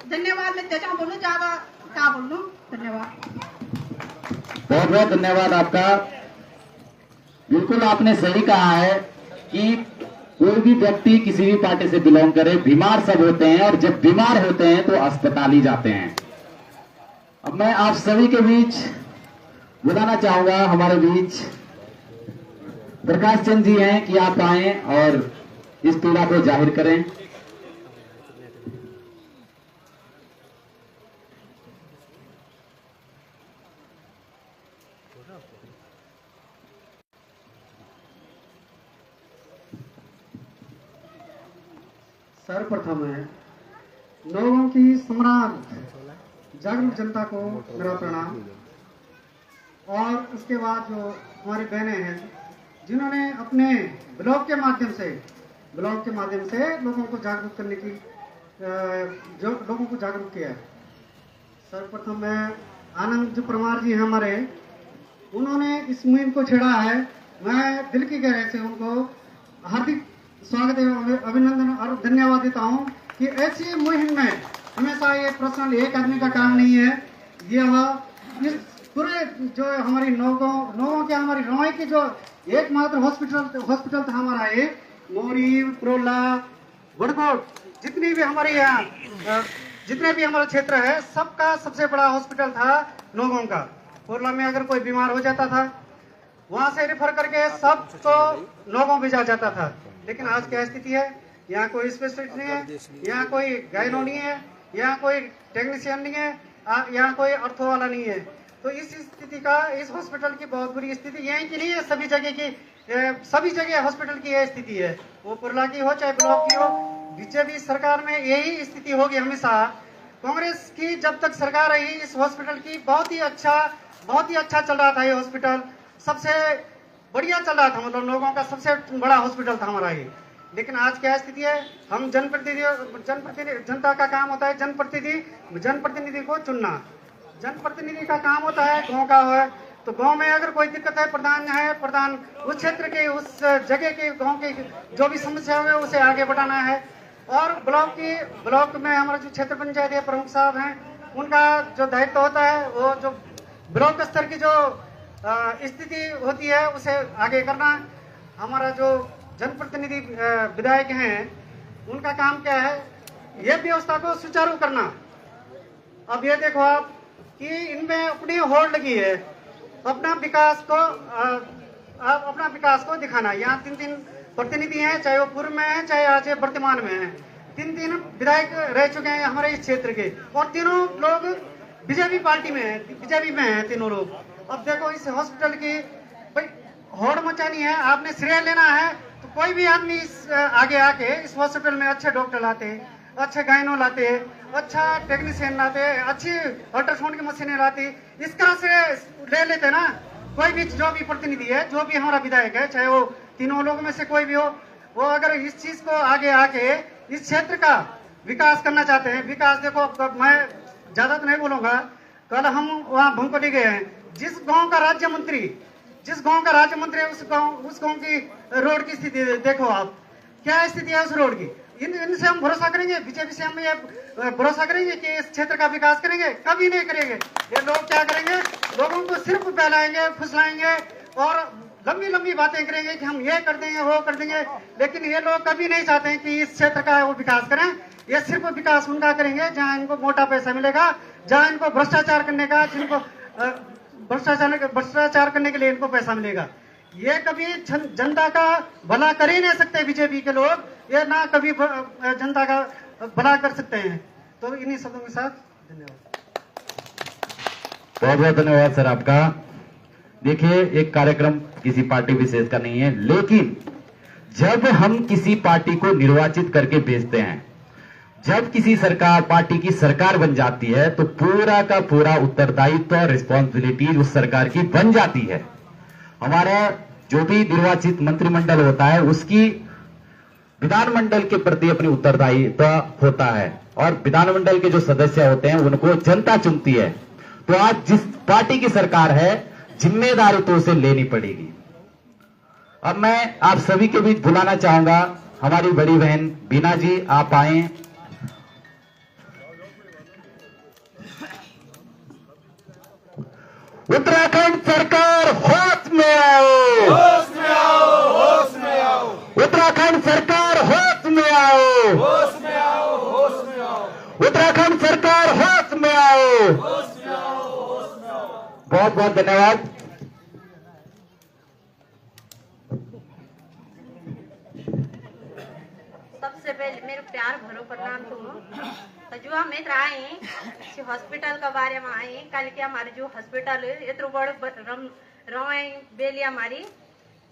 धन्यवाद। मैं तेजा बोलूँ ज्यादा क्या बोलूँ। धन्यवाद, बहुत बहुत धन्यवाद आपका। बिल्कुल आपने सही कहा है कि कोई भी व्यक्ति किसी भी पार्टी से बिलोंग करे, बीमार सब होते हैं और जब बीमार होते हैं तो अस्पताल ही जाते हैं। अब मैं आप सभी के बीच बुलाना चाहूंगा, हमारे बीच प्रकाश चंद जी हैं कि आप आए और इस पीड़ा को जाहिर करें। सर्वप्रथम है लोगों की सम्राट जागरूक जनता को मेरा प्रणाम। और उसके बाद जो हमारी बहनें हैं जिन्होंने अपने ब्लॉग के माध्यम से लोगों को जागरूक करने की जो लोगों को जागरूक किया है। सर्वप्रथम मैं आनंद जो परमार जी हैं हमारे, उन्होंने इस मुहिम को छेड़ा है। मैं दिल की गहराई से उनको हार्दिक स्वागत एवं अभिनंदन और धन्यवाद देता हूं कि ऐसी मुहिम में हमेशा ये पर्सनल एक आदमी का काम नहीं है। यह इस पूरे जो हमारी नौगांव के हमारी रवाई की जो एकमात्र हॉस्पिटल था हमारा ये मोरी प्रोला बड़कोट जितनी भी हमारे यहाँ जितने भी हमारा क्षेत्र है सबका सबसे बड़ा हॉस्पिटल था नौगांव का। प्रोला में अगर कोई बीमार हो जाता था वहां से रेफर करके सब तो नौगांव भेजा जाता था। लेकिन आज क्या स्थिति है? यहाँ कोई स्पेशलिस्ट नहीं है, यहाँ कोई गायनो नहीं है, यहाँ कोई टेक्नीशियन नहीं है, यहाँ कोई अर्थो वाला नहीं है। तो इस स्थिति का इस हॉस्पिटल की बहुत बुरी स्थिति यहीं की नहीं है, सभी जगह हॉस्पिटल की यह स्थिति है। वो पुरला की हो चाहे ब्लॉक की हो, बीजेपी सरकार में यही स्थिति होगी हमेशा। कांग्रेस की जब तक सरकार रही इस हॉस्पिटल की बहुत ही अच्छा चल रहा था। ये हॉस्पिटल सबसे बढ़िया चल रहा था, मतलब लोगों का सबसे बड़ा हॉस्पिटल था हमारा ये। लेकिन आज क्या स्थिति है? हम जनता का काम होता है जनप्रतिनिधि को चुनना। जनप्रतिनिधि का काम होता है गांव का है, तो गांव में अगर कोई दिक्कत है प्रधान उस क्षेत्र के उस जगह के गांव की जो भी समस्या है उसे आगे बढ़ाना है। और ब्लॉक में हमारा जो क्षेत्र पंचायत है प्रमुख साहब हैं, उनका जो दायित्व होता है वो जो ब्लॉक स्तर की जो स्थिति होती है उसे आगे करना। हमारा जो जनप्रतिनिधि विधायक हैं उनका काम क्या है? ये व्यवस्था को सुचारू करना। अब ये देखो आप कि इनमें अपनी होड़ लगी है, अपना विकास को दिखाना। यहाँ 3 प्रतिनिधि हैं, चाहे वो पूर्व में है चाहे आज वर्तमान में है। 3 विधायक रह चुके हैं हमारे इस क्षेत्र के, और तीनों लोग बीजेपी पार्टी में है, बीजेपी में है तीनों लोग। अब देखो इस हॉस्पिटल की भाई होड़ मचानी है, आपने श्रेय लेना है तो कोई भी आदमी इस आगे आके इस हॉस्पिटल में अच्छे डॉक्टर लाते, अच्छे गायनो लाते, अच्छा टेक्नीशियन लाते, अच्छी अल्ट्रासाउंड की मशीनें लाते, इसका श्रेय ले लेते ना। कोई भी जो भी प्रतिनिधि है, जो भी हमारा विधायक है, चाहे वो तीनों लोगों में से कोई भी हो, वो अगर इस चीज को आगे आके इस क्षेत्र का विकास करना चाहते हैं। विकास देखो, मैं ज्यादा तो नहीं बोलूंगा, कल हम वहाँ भंकोली गए हैं, जिस गांव का राज्य मंत्री है उस गांव की रोड की स्थिति देखो आप, क्या स्थिति है उस रोड की। इनसे हम भरोसा करेंगे? बीजेपी से हम ये भरोसा करेंगे कि इस क्षेत्र का विकास करेंगे? कभी नहीं करेंगे। ये लोग क्या करेंगे? लोगों को सिर्फ बहलाएंगे, फुसलाएंगे और लंबी बातें करेंगे कि हम ये कर देंगे, वो कर देंगे। लेकिन ये लोग कभी नहीं चाहते हैं कि इस क्षेत्र का वो विकास करें। ये सिर्फ विकास उनका करेंगे जहां इनको मोटा पैसा मिलेगा, जहां इनको भ्रष्टाचार करने का, जिनको भ्रष्टाचार करने के लिए इनको पैसा मिलेगा। ये कभी जनता का भला कर ही नहीं सकते बीजेपी के लोग, ये ना कभी जनता का भला कर सकते हैं। तो इन्हीं शब्दों के साथ धन्यवाद। बहुत बहुत धन्यवाद सर आपका। देखिए, एक कार्यक्रम किसी पार्टी विशेष का नहीं है, लेकिन जब हम किसी पार्टी को निर्वाचित करके भेजते हैं, जब किसी सरकार पार्टी की सरकार बन जाती है, तो पूरा का पूरा उत्तरदायित्व और रिस्पॉन्सिबिलिटी उस सरकार की बन जाती है। हमारा जो भी निर्वाचित मंत्रिमंडल होता है, उसकी विधानमंडल के प्रति अपनी उत्तरदायित्व होता है, और विधानमंडल के जो सदस्य होते हैं उनको जनता चुनती है। तो आज जिस पार्टी की सरकार है, जिम्मेदारी तो उसे लेनी पड़ेगी। अब मैं आप सभी के बीच बुलाना चाहूंगा हमारी बड़ी बहन बीना जी, आप आए। उत्तराखंड सरकार होश में आओ, होश में आओ, होश में आओ, उत्तराखंड सरकार होश में आओ, होश में आओ, होश में आओ, उत्तराखंड सरकार होश में आओ, होश में आओ, होश में आओ। बहुत बहुत धन्यवाद। सबसे पहले मेरे प्यार भरो प्रणाम तुम तो जो हम इधर आए हॉस्पिटल का बारे में आए कल के हमारे जो हॉस्पिटल इतना बड़ रवाई बेली हमारी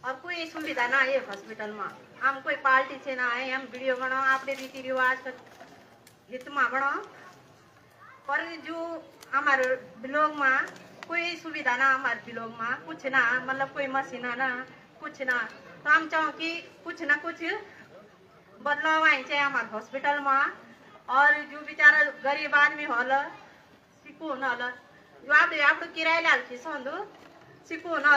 और कोई सुविधा ना है हॉस्पिटल में। हम कोई पार्टी से ना आए, हम वीडियो बनाओ अपने रीति रिवाज का हित में बनाओ, पर जो हमारे ब्लॉग में कोई सुविधा ना, हमारे ब्लॉग में कुछ ना, मतलब कोई मशीन ना कुछ ना। तो हम चाहो कि कुछ ना कुछ बदलाव आए चाहिए हमारे हॉस्पिटल में। और जो बेचारा गरीब आदमी हल सिको न जो आप किराया लाल थी संदू सिको न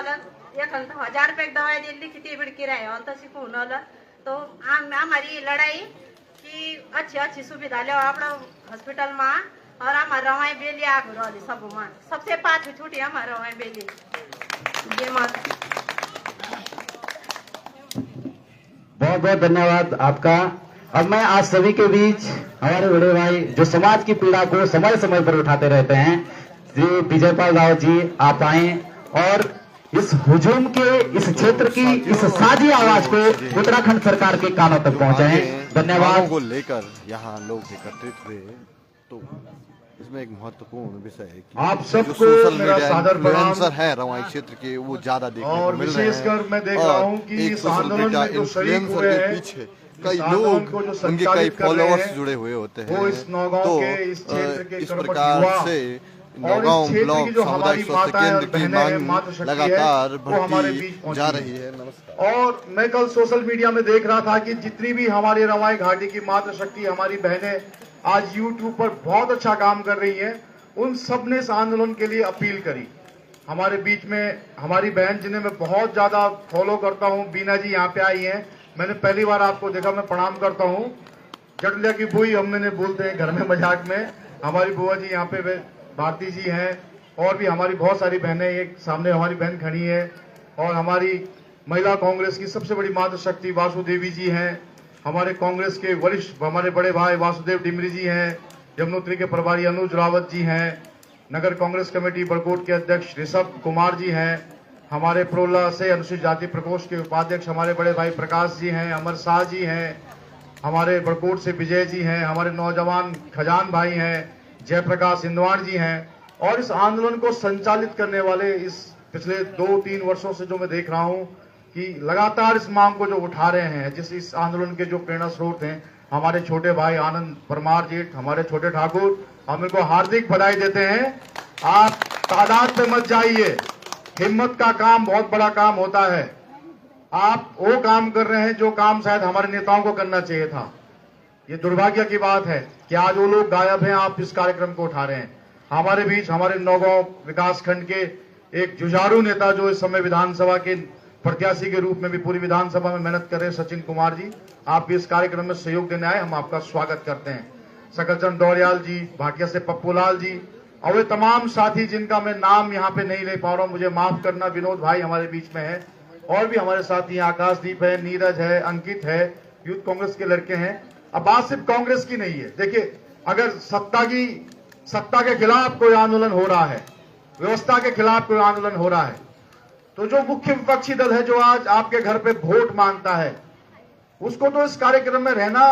एक 1000 रुपये दवाई दे लिखी बड़ी किराया तो सिको न। तो हमारी लड़ाई कि अच्छी सुविधा ले आप हॉस्पिटल में, और हमारे रवाई बेली आग रही सब में सबसे पाछू छूटी हमारे रवाई बेली ये मत। बहुत बहुत धन्यवाद आपका। अब मैं आप सभी के बीच हमारे बड़े भाई जो समाज की पीड़ा को समय समय पर उठाते रहते हैं, श्री विजयपाल राव जी, आप आए और इस हुजूम के इस क्षेत्र की इस साझी आवाज को उत्तराखंड सरकार के कानों तक पहुंचाएं। धन्यवाद। को लेकर यहाँ लोग एकत्रित हुए, तो इसमें एक महत्वपूर्ण विषय है कि आप जो सबको सोशल मेरा मीडिया सादर प्रणाम। इन्फ्लुएंसर है रवाई क्षेत्र के, वो ज्यादा देखने और को मिल रहे हैं। विशेषकर मैं देख रहा हूँ कि एक इस सोशल आंदोलन मीडिया में जो शरीक इन्फ्लुएंसर हुए के हैं, पीछे कई इस आंदोलन लोग, को जो उनके कई संचालित कर रहे फॉलोअर्स हैं, जुड़े हुए होते हैं। वो इस नौगांव तो के इस क्षेत्र के इस कर्मठ प्रकार युवा से और नौगांव इस क्षेत्र ब्लॉक की जो सामुदायिक हमारी स्वास्थ्य माताएं और केंद्र की बहनें हैं, मांग मातृशक्ति लगातार है, वो हमारे बीच बढ़ती पहुंची जा है। रही है। नमस्कार। और मैं कल सोशल मीडिया में देख रहा था कि जितनी भी हमारी रवाई घाटी की मातृशक्ति हमारी बहनें आज यूट्यूब पर बहुत अच्छा काम कर रही हैं, उन सब ने इस आंदोलन के लिए अपील करी। हमारे बीच में हमारी बहन जिन्हें मैं बहुत ज्यादा फॉलो करता हूं, बीना जी यहाँ पे आई हैं। मैंने पहली बार आपको देखा, मैं प्रणाम करता हूं। जटलिया की बुई हम मैंने बोलते हैं घर में मजाक में। हमारी बुआ जी यहाँ पे भारती जी हैं, और भी हमारी बहुत सारी बहनें, एक सामने हमारी बहन खड़ी है, और हमारी महिला कांग्रेस की सबसे बड़ी मातृशक्ति वासुदेवी जी हैं। हमारे कांग्रेस के वरिष्ठ हमारे बड़े भाई वासुदेव डिमरी जी हैं। यमुनोत्री के प्रभारी अनुज रावत जी हैं। नगर कांग्रेस कमेटी बड़कोट के अध्यक्ष ऋषभ कुमार जी हैं। हमारे प्रोला से अनुसूचित जाति प्रकोष्ठ के उपाध्यक्ष हमारे बड़े भाई प्रकाश जी हैं, अमर शाह जी हैं। हमारे बड़कोट से विजय जी हैं। हमारे नौजवान खजान भाई हैं, जयप्रकाश इंदवान जी हैं। और इस आंदोलन को संचालित करने वाले इस पिछले 2-3 वर्षों से जो मैं देख रहा हूं कि लगातार इस मांग को जो उठा रहे हैं, जिस इस आंदोलन के जो प्रेरणा स्रोत हैं, हमारे छोटे भाई आनंद परमार जी, हमारे छोटे ठाकुर, हम इनको हार्दिक बधाई देते हैं। आप तादाद पे मत जाइए, हिम्मत का काम बहुत बड़ा काम होता है। आप वो काम कर रहे हैं जो काम शायद हमारे नेताओं को करना चाहिए था। ये दुर्भाग्य की बात है कि आज वो लोग गायब हैं, आप इस कार्यक्रम को उठा रहे हैं। हमारे बीच हमारे नौगांव विकास खंड के एक जुझारू नेता जो इस समय विधानसभा के प्रत्याशी के रूप में भी पूरी विधानसभा में मेहनत कर रहे हैं, सचिन कुमार जी, आप भी इस कार्यक्रम में सहयोग देने आए, हम आपका स्वागत करते हैं। सकलचंद दौड़ियाल जी, भाटिया से पप्पूलाल जी, और वे तमाम साथी जिनका मैं नाम यहाँ पे नहीं ले पा रहा हूँ, मुझे माफ करना। विनोद भाई हमारे बीच में है, और भी हमारे साथी आकाशदीप है, नीरज है, अंकित है, यूथ कांग्रेस के लड़के हैं। अब बात सिर्फ कांग्रेस की नहीं है। देखिए, अगर सत्ता के खिलाफ कोई आंदोलन हो रहा है, व्यवस्था के खिलाफ कोई आंदोलन हो रहा है, तो जो मुख्य विपक्षी दल है जो आज आपके घर पे वोट मांगता है, उसको तो इस कार्यक्रम में रहना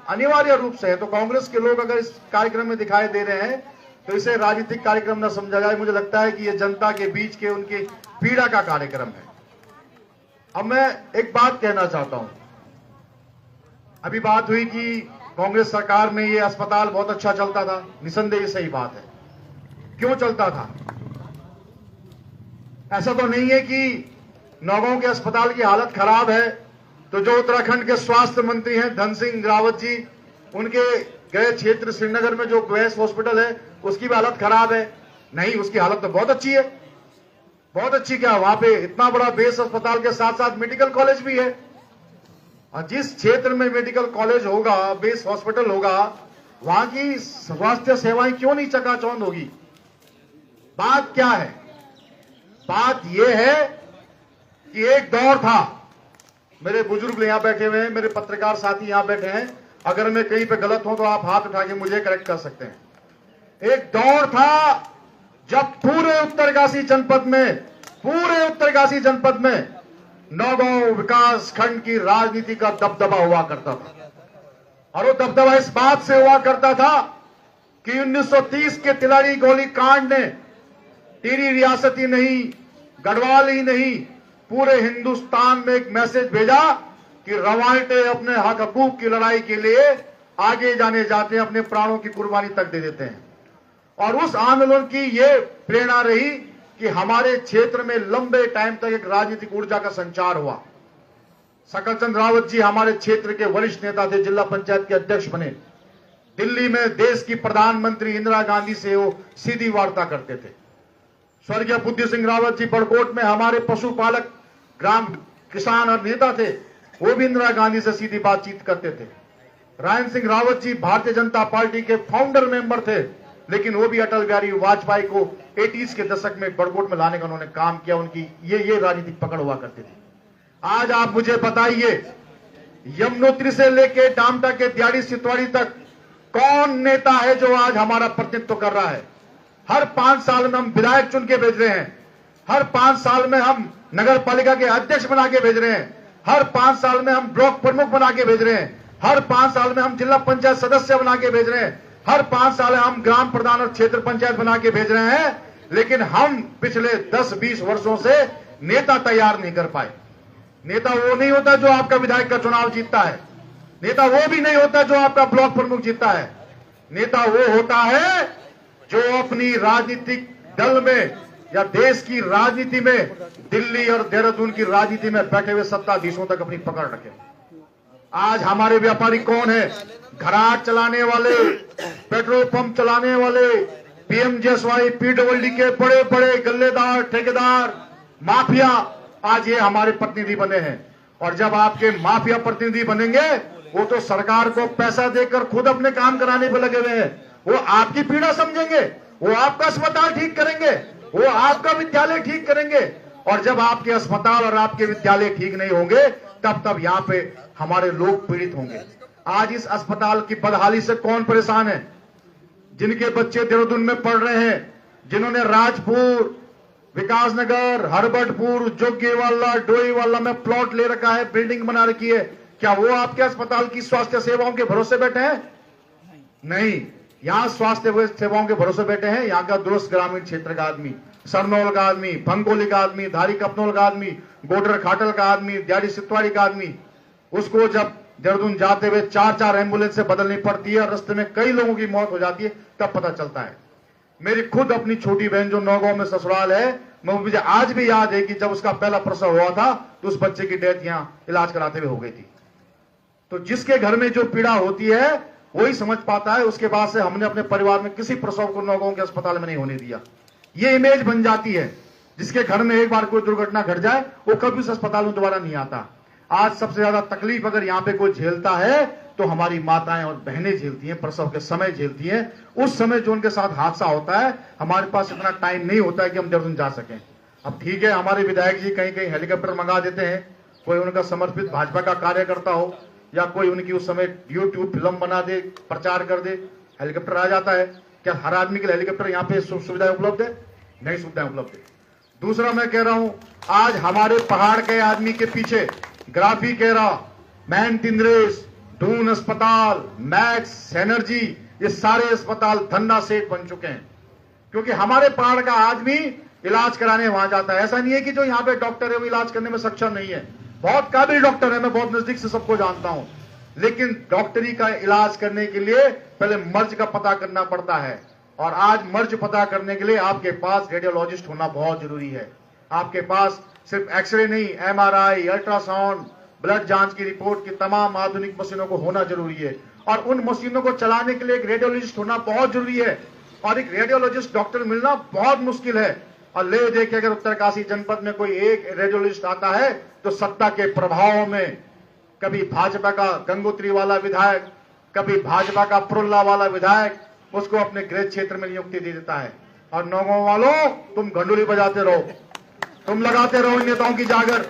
अनिवार्य रूप से है। तो कांग्रेस के लोग अगर इस कार्यक्रम में दिखाई दे रहे हैं तो इसे राजनीतिक कार्यक्रम न समझा जाए। मुझे लगता है कि ये जनता के बीच के उनकी पीड़ा का कार्यक्रम है। अब मैं एक बात कहना चाहता हूं। अभी बात हुई कि कांग्रेस सरकार में ये अस्पताल बहुत अच्छा चलता था। निसंदेह सही बात है। क्यों चलता था? ऐसा तो नहीं है कि नौगांव के अस्पताल की हालत खराब है तो जो उत्तराखंड के स्वास्थ्य मंत्री हैं धन सिंह रावत जी, उनके गए क्षेत्र श्रीनगर में जो क्वेस हॉस्पिटल है उसकी भी हालत खराब है। नहीं, उसकी हालत तो बहुत अच्छी है। बहुत अच्छी क्या, वहां पे इतना बड़ा बेस अस्पताल के साथ साथ मेडिकल कॉलेज भी है। और जिस क्षेत्र में मेडिकल कॉलेज होगा, बेस हॉस्पिटल होगा, वहां की स्वास्थ्य सेवाएं क्यों नहीं चकाचौंध होगी? बात क्या है? बात यह है कि एक दौर था, मेरे बुजुर्ग यहां बैठे हुए हैं, मेरे पत्रकार साथी यहां बैठे हैं, अगर मैं कहीं पे गलत हूं तो आप हाथ उठा के मुझे करेक्ट कर सकते हैं। एक दौर था जब पूरे उत्तरकाशी जनपद में नौगांव विकास खंड की राजनीति का दबदबा हुआ करता था। और वो दबदबा इस बात से हुआ करता था कि 1930 के तिलारी गोली कांड ने टिहरी रियासत ही नहीं, गढ़वाल ही नहीं, पूरे हिंदुस्तान में एक मैसेज भेजा कि रवायते अपने हक हकूक की लड़ाई के लिए आगे जाने जाते हैं, अपने प्राणों की कुर्बानी तक दे देते हैं। और उस आंदोलन की ये प्रेरणा रही कि हमारे क्षेत्र में लंबे टाइम तक एक राजनीतिक ऊर्जा का संचार हुआ। सकलचंद रावत जी हमारे क्षेत्र के वरिष्ठ नेता थे, जिला पंचायत के अध्यक्ष बने। दिल्ली में देश की प्रधानमंत्री इंदिरा गांधी से वो सीधी वार्ता करते थे। स्वर्गीय बुद्धि सिंह रावत जी बड़कोट में हमारे पशुपालक, ग्राम किसान और नेता थे, वो भी इंदिरा गांधी से सीधी बातचीत करते थे। रायन सिंह रावत जी भारतीय जनता पार्टी के फाउंडर मेंबर थे, लेकिन वो भी अटल बिहारी वाजपेयी को 80s के दशक में बड़कोट में लाने का उन्होंने काम किया। उनकी ये राजनीतिक पकड़ हुआ करती थी। आज आप मुझे बताइए, यमुनोत्री से लेके डामटा के दियाड़ी सितवाड़ी तक कौन नेता है जो आज हमारा प्रतिनिधित्व कर रहा है? हर 5 साल में हम विधायक चुन के भेज रहे हैं, हर 5 साल में हम नगर पालिका के अध्यक्ष बना के भेज रहे हैं, हर 5 साल में हम ब्लॉक प्रमुख बना के भेज रहे हैं, हर 5 साल में हम जिला पंचायत सदस्य बना के भेज रहे हैं, हर 5 साल में हम ग्राम प्रधान और क्षेत्र पंचायत बना के भेज रहे हैं। लेकिन हम पिछले 10-20 वर्षों से नेता तैयार नहीं कर पाए। नेता वो नहीं होता जो आपका विधायक का चुनाव जीतता है, नेता वो भी नहीं होता जो आपका ब्लॉक प्रमुख जीतता है। नेता वो होता है जो अपनी राजनीतिक दल में या देश की राजनीति में, दिल्ली और देहरादून की राजनीति में बैठे हुए सत्ताधीशों तक अपनी पकड़ रखे। आज हमारे व्यापारी कौन है? घराट चलाने वाले, पेट्रोल पंप चलाने वाले, पीएमजीएसवाई, पीडब्ल्यूडी के बड़े बड़े गल्लेदार, ठेकेदार, माफिया, आज ये हमारे प्रतिनिधि बने हैं। और जब आपके माफिया प्रतिनिधि बनेंगे, वो तो सरकार को पैसा देकर खुद अपने काम कराने पर लगे हुए हैं। वो आपकी पीड़ा समझेंगे, वो आपका अस्पताल ठीक करेंगे, वो आपका विद्यालय ठीक करेंगे। और जब आपके अस्पताल और आपके विद्यालय ठीक नहीं होंगे, तब यहाँ पे हमारे लोग पीड़ित होंगे। आज इस अस्पताल की बदहाली से कौन परेशान है? जिनके बच्चे देहरादून में पढ़ रहे हैं, जिन्होंने राजपुर, विकासनगर, हरबटपुर, जोगीवाला, डोईवाला में प्लॉट ले रखा है, बिल्डिंग बना रखी है, क्या वो आपके अस्पताल की स्वास्थ्य सेवाओं के भरोसे बैठे हैं? नहीं, यहाँ स्वास्थ्य सेवाओं के भरोसे बैठे हैं यहाँ का दुरुस्त ग्रामीण क्षेत्र का आदमी, सरनौल का आदमी, भंगोली का आदमी, धारी कपनौल का आदमी, गोडर खाटल का आदमी, दियाड़ी सितवाड़ी का आदमी। उसको जब देहरादून जाते हुए 4-4 एम्बुलेंस से बदलनी पड़ती है और रास्ते में कई लोगों की मौत हो जाती है, तब पता चलता है। मेरी खुद अपनी छोटी बहन जो नौगांव में ससुराल है, मुझे आज भी याद है कि जब उसका पहला प्रसव हुआ था तो उस बच्चे की डेथ यहाँ इलाज कराते हुए हो गई थी। तो जिसके घर में जो पीड़ा होती है वही समझ पाता है। उसके बाद से हमने अपने परिवार में किसी प्रसव को नौगांव के अस्पताल में नहीं होने दिया। ये इमेज बन जाती है, जिसके घर में एक बार कोई दुर्घटना घट जाए वो कभी उस अस्पताल में दोबारा नहीं आता। आज सबसे ज्यादा तकलीफ अगर यहाँ पे कोई झेलता है तो हमारी माताएं और बहनें झेलती हैं, प्रसव के समय झेलती हैं। उस समय जो उनके साथ हादसा होता है, हमारे पास इतना टाइम नहीं होता है कि हम देहरादून जा सकें। अब ठीक है, हमारे विधायक जी कहीं कहीं हेलीकॉप्टर मंगा देते हैं, कोई उनका समर्पित भाजपा का कार्यकर्ता हो, या कोई उनकी उस समय यूट्यूब फिल्म बना दे, प्रचार कर दे, हेलीकॉप्टर आ जाता है। क्या हर आदमी के लिए हेलीकॉप्टर यहाँ पे सुविधाएं उपलब्ध है? नहीं सुविधाएं उपलब्ध है। दूसरा मैं कह रहा हूं, आज हमारे पहाड़ के आदमी के पीछे ग्राफी कह रहा, मैन तिंद्रेस, दून अस्पताल, मैक्स एनर्जी, ये सारे अस्पताल धन्ना सेठ बन चुके हैं, क्योंकि हमारे पहाड़ का आदमी इलाज कराने वहां जाता है। ऐसा नहीं है कि जो यहाँ पे डॉक्टर है वो इलाज करने में सक्षम नहीं है, बहुत काबिल डॉक्टर है, मैं बहुत नजदीक से सबको जानता हूं, लेकिन डॉक्टरी का इलाज करने के लिए पहले मर्ज का पता करना पड़ता है। और आज मर्ज पता करने के लिए आपके पास रेडियोलॉजिस्ट होना बहुत जरूरी है। आपके पास सिर्फ एक्सरे नहीं, एमआरआई, अल्ट्रासाउंड, ब्लड जांच की रिपोर्ट की तमाम आधुनिक मशीनों को होना जरूरी है। और उन मशीनों को चलाने के लिए एक रेडियोलॉजिस्ट होना बहुत जरूरी है। और एक रेडियोलॉजिस्ट डॉक्टर मिलना बहुत मुश्किल है। और ले दे के अगर उत्तरकाशी जनपद में कोई एक रेडियोलॉजिस्ट आता है तो सत्ता के प्रभाव में कभी भाजपा का गंगोत्री वाला विधायक, कभी भाजपा का प्रोल्ला वाला विधायक उसको अपने गृह क्षेत्र में नियुक्ति दे देता है। और नौगांव वालों, तुम घंडोली बजाते रहो, तुम लगाते रहो नेताओं की जागर।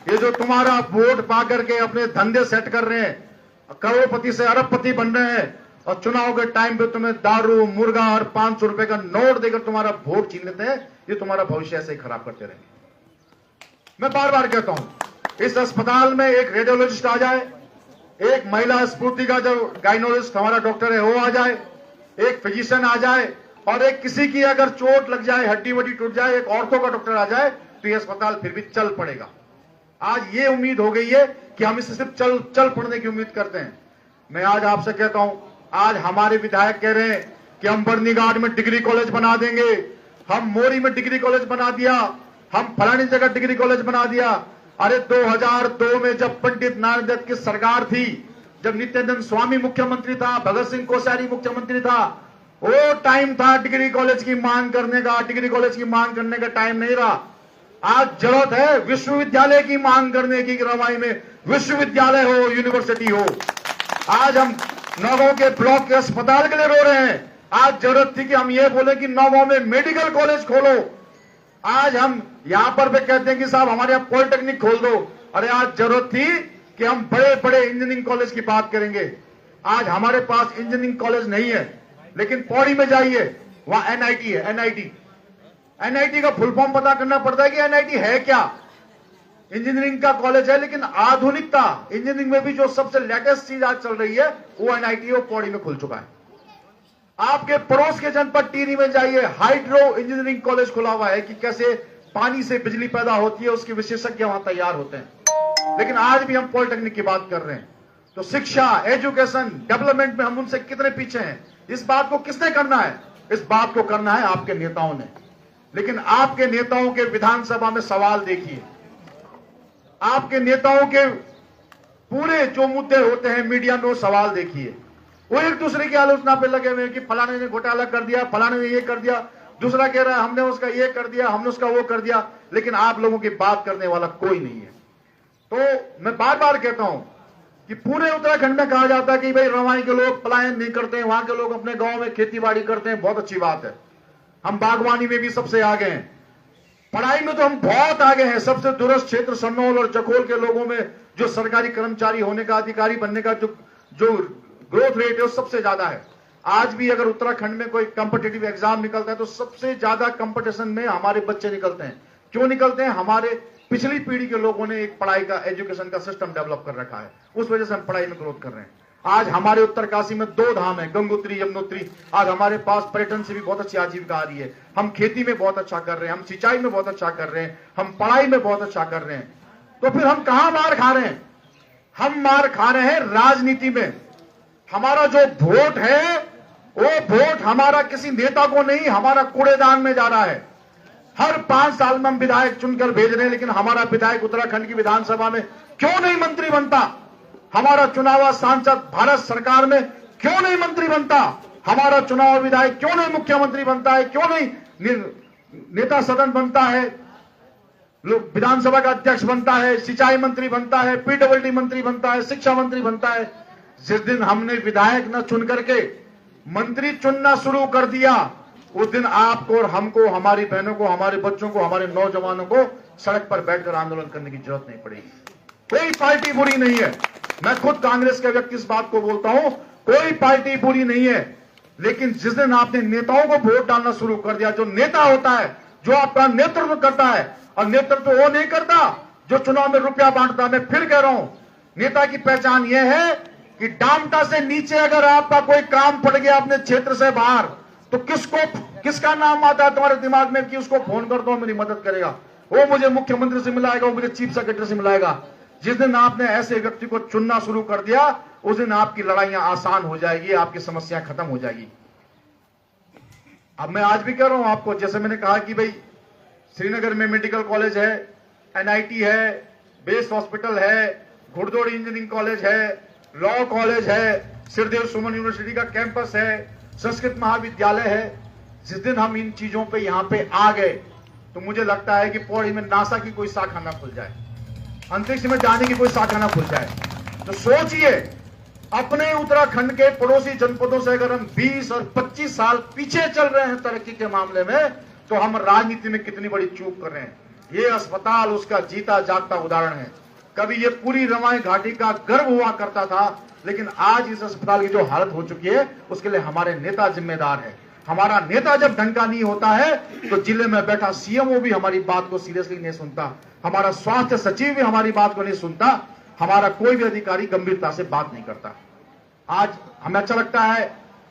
ये जो तुम्हारा वोट पा करके अपने धंधे सेट कर रहे हैं, करोड़पति से अरबपति बन रहे हैं, और चुनाव के टाइम पे तुम्हें दारू, मुर्गा और 500 रुपए का नोट देकर तुम्हारा वोट छीन लेते हैं, ये तुम्हारा भविष्य ऐसे ही खराब करते रहेंगे। मैं बार बार कहता हूं, इस अस्पताल में एक रेडियोलॉजिस्ट आ जाए, एक महिला स्फूर्ति का जो गाइनोलॉजिस्ट हमारा डॉक्टर है वो आ जाए, एक फिजिशियन आ जाए, और एक किसी की अगर चोट लग जाए, हड्डी वड्डी टूट जाए, एक ऑर्थो का डॉक्टर आ जाए, तो ये अस्पताल फिर भी चल पड़ेगा। आज ये उम्मीद हो गई है कि हम इससे सिर्फ चल पड़ने की उम्मीद करते हैं। मैं आज आपसे कहता हूं, आज हमारे विधायक कह रहे हैं कि हम बर्नीघाट में डिग्री कॉलेज बना देंगे, हम मोरी में डिग्री कॉलेज बना दिया, हम फलानी जगह डिग्री कॉलेज बना दिया। अरे 2002 में जब पंडित नारायण दत्त की सरकार थी, जब नित्यानंद स्वामी मुख्यमंत्री था, भगत सिंह कोश्यारी मुख्यमंत्री था, वो टाइम था डिग्री कॉलेज की मांग करने का। डिग्री कॉलेज की मांग करने का टाइम नहीं रहा। आज जरूरत है विश्वविद्यालय की मांग करने की, रवाई में विश्वविद्यालय हो, यूनिवर्सिटी हो। आज हम नौगांव के ब्लॉक के अस्पताल के लिए रो रहे हैं। आज जरूरत थी कि हम ये बोले कि नौगांव में मेडिकल कॉलेज खोलो। आज हम यहां पर भी कहते हैं कि साहब हमारे यहां पॉलिटेक्निक खोल दो। अरे आज जरूरत थी कि हम बड़े बड़े इंजीनियरिंग कॉलेज की बात करेंगे। आज हमारे पास इंजीनियरिंग कॉलेज नहीं है, लेकिन पौड़ी में जाइए, वहां एनआईटी है। एनआईटी का फुल फॉर्म पता करना पड़ता है कि एनआईटी है क्या। इंजीनियरिंग का कॉलेज है, लेकिन आधुनिकता इंजीनियरिंग में भी जो सबसे लेटेस्ट चीज आज चल रही है वो एनआईटी और पौड़ी में खुल चुका है। आपके पड़ोस के जनपद टिहरी में जाइए, हाइड्रो इंजीनियरिंग कॉलेज खुला हुआ है कि कैसे पानी से बिजली पैदा होती है, उसके विशेषज्ञ वहां तैयार होते हैं। लेकिन आज भी हम पॉलिटेक्निक की बात कर रहे हैं। तो शिक्षा, एजुकेशन, डेवलपमेंट में हम उनसे कितने पीछे हैं। इस बात को किसने करना है? इस बात को करना है आपके नेताओं ने। लेकिन आपके नेताओं के विधानसभा में सवाल देखिए, आपके नेताओं के पूरे जो मुद्दे होते हैं मीडिया में वो सवाल देखिए। वो एक दूसरे की आलोचना पे लगे हुए हैं कि फलाने ने घोटाला कर दिया, फलाने ने ये कर दिया, दूसरा कह रहा है हमने उसका ये कर दिया, हमने उसका वो कर दिया, लेकिन आप लोगों की बात करने वाला कोई नहीं है। तो मैं बार बार कहता हूं कि पूरे उत्तराखंड में कहा जाता है कि भाई रवाई के लोग पलायन नहीं करते हैं, वहां के लोग अपने गांव में खेती बाड़ी करते हैं, बहुत अच्छी बात है। हम बागवानी में भी सबसे आगे हैं, पढ़ाई में तो हम बहुत आगे हैं। सबसे दूरस्थ क्षेत्र सन्नौल और जखोल के लोगों में जो सरकारी कर्मचारी होने का, अधिकारी बनने का जो ग्रोथ रेट है वो सबसे ज्यादा है। आज भी अगर उत्तराखंड में कोई कॉम्पिटिटिव एग्जाम निकलता है तो सबसे ज्यादा कंपटीशन में हमारे बच्चे निकलते हैं। क्यों निकलते हैं? हमारे पिछली पीढ़ी के लोगों ने एक पढ़ाई का, एजुकेशन का सिस्टम डेवलप कर रखा है, उस वजह से हम पढ़ाई में ग्रोथ कर रहे हैं। आज हमारे उत्तरकाशी में 2 धाम है, गंगोत्री, यमुनोत्री। आज हमारे पास पर्यटन से भी बहुत अच्छी आजीविका आ रही है। हम खेती में बहुत अच्छा कर रहे हैं, हम सिंचाई में बहुत अच्छा कर रहे हैं, हम पढ़ाई में बहुत अच्छा कर रहे हैं। तो फिर हम कहां मार खा रहे हैं? हम मार खा रहे हैं राजनीति में। हमारा जो वोट है वो वोट हमारा किसी नेता को नहीं, हमारा कूड़ेदान में जा रहा है। हर 5 साल में हम विधायक चुनकर भेज रहे हैं, लेकिन हमारा विधायक उत्तराखंड की विधानसभा में क्यों नहीं मंत्री बनता? हमारा चुनावा सांसद भारत सरकार में क्यों नहीं मंत्री बनता? हमारा चुनाव विधायक क्यों नहीं मुख्यमंत्री बनता है? क्यों नहीं नेता सदन बनता है, विधानसभा का अध्यक्ष बनता है, सिंचाई मंत्री बनता है, पीडब्ल्यूडी मंत्री बनता है, शिक्षा मंत्री बनता है? जिस दिन हमने विधायक न चुन करके मंत्री चुनना शुरू कर दिया, उस दिन आपको और हमको, हमारी बहनों को, हमारे बच्चों को, हमारे नौजवानों को सड़क पर बैठकर आंदोलन करने की जरूरत नहीं पड़ेगी। कोई पार्टी बुरी नहीं है। मैं खुद कांग्रेस के व्यक्ति इस बात को बोलता हूं, कोई पार्टी बुरी नहीं है, लेकिन जिस दिन आपने नेताओं को वोट डालना शुरू कर दिया, जो नेता होता है, जो आपका नेतृत्व करता है, और नेतृत्व वो नहीं करता जो चुनाव में रुपया बांटता। मैं फिर कह रहा हूं, नेता की पहचान यह है कि डामटा से नीचे अगर आपका कोई काम पड़ गया अपने क्षेत्र से बाहर, तो किसका नाम आता है तुम्हारे दिमाग में कि उसको फोन कर दो, मेरी मदद करेगा? वो मुझे मुख्यमंत्री से मिलाएगा, वो मुझे चीफ सेक्रेटरी से मिलाएगा। जिस दिन आपने ऐसे व्यक्ति को चुनना शुरू कर दिया, उस दिन आपकी लड़ाइयां आसान हो जाएगी, आपकी समस्या खत्म हो जाएगी। अब मैं आज भी कह रहा हूं आपको, जैसे मैंने कहा कि भाई श्रीनगर में मेडिकल कॉलेज है, एनआईटी है, बेस हॉस्पिटल है, घुड़दौड़ इंजीनियरिंग कॉलेज है, लॉ कॉलेज है, सिरदेव सुमन यूनिवर्सिटी का कैंपस है, संस्कृत महाविद्यालय है। जिस दिन हम इन चीजों पे यहां पे आ गए, तो मुझे लगता है कि पौड़ी में नासा की कोई शाखा ना खुल जाए, अंतरिक्ष में जाने की कोई शाखा ना खुल जाए। तो सोचिए, अपने उत्तराखंड के पड़ोसी जनपदों से अगर हम 20 और 25 साल पीछे चल रहे हैं तरक्की के मामले में, तो हम राजनीति में कितनी बड़ी चूक कर रहे हैं। ये अस्पताल उसका जीता जागता उदाहरण है। कभी ये पूरी रवाई घाटी का गर्व हुआ करता था, लेकिन आज इस अस्पताल की जो हालत हो चुकी है, उसके लिए हमारे नेता जिम्मेदार है। हमारा नेता जब ढंग का नहीं होता है, तो जिले में बैठा सीएमओ भी हमारी बात को सीरियसली नहीं सुनता, हमारा स्वास्थ्य सचिव भी हमारी बात को नहीं सुनता, हमारा कोई भी अधिकारी गंभीरता से बात नहीं करता। आज हमें अच्छा लगता है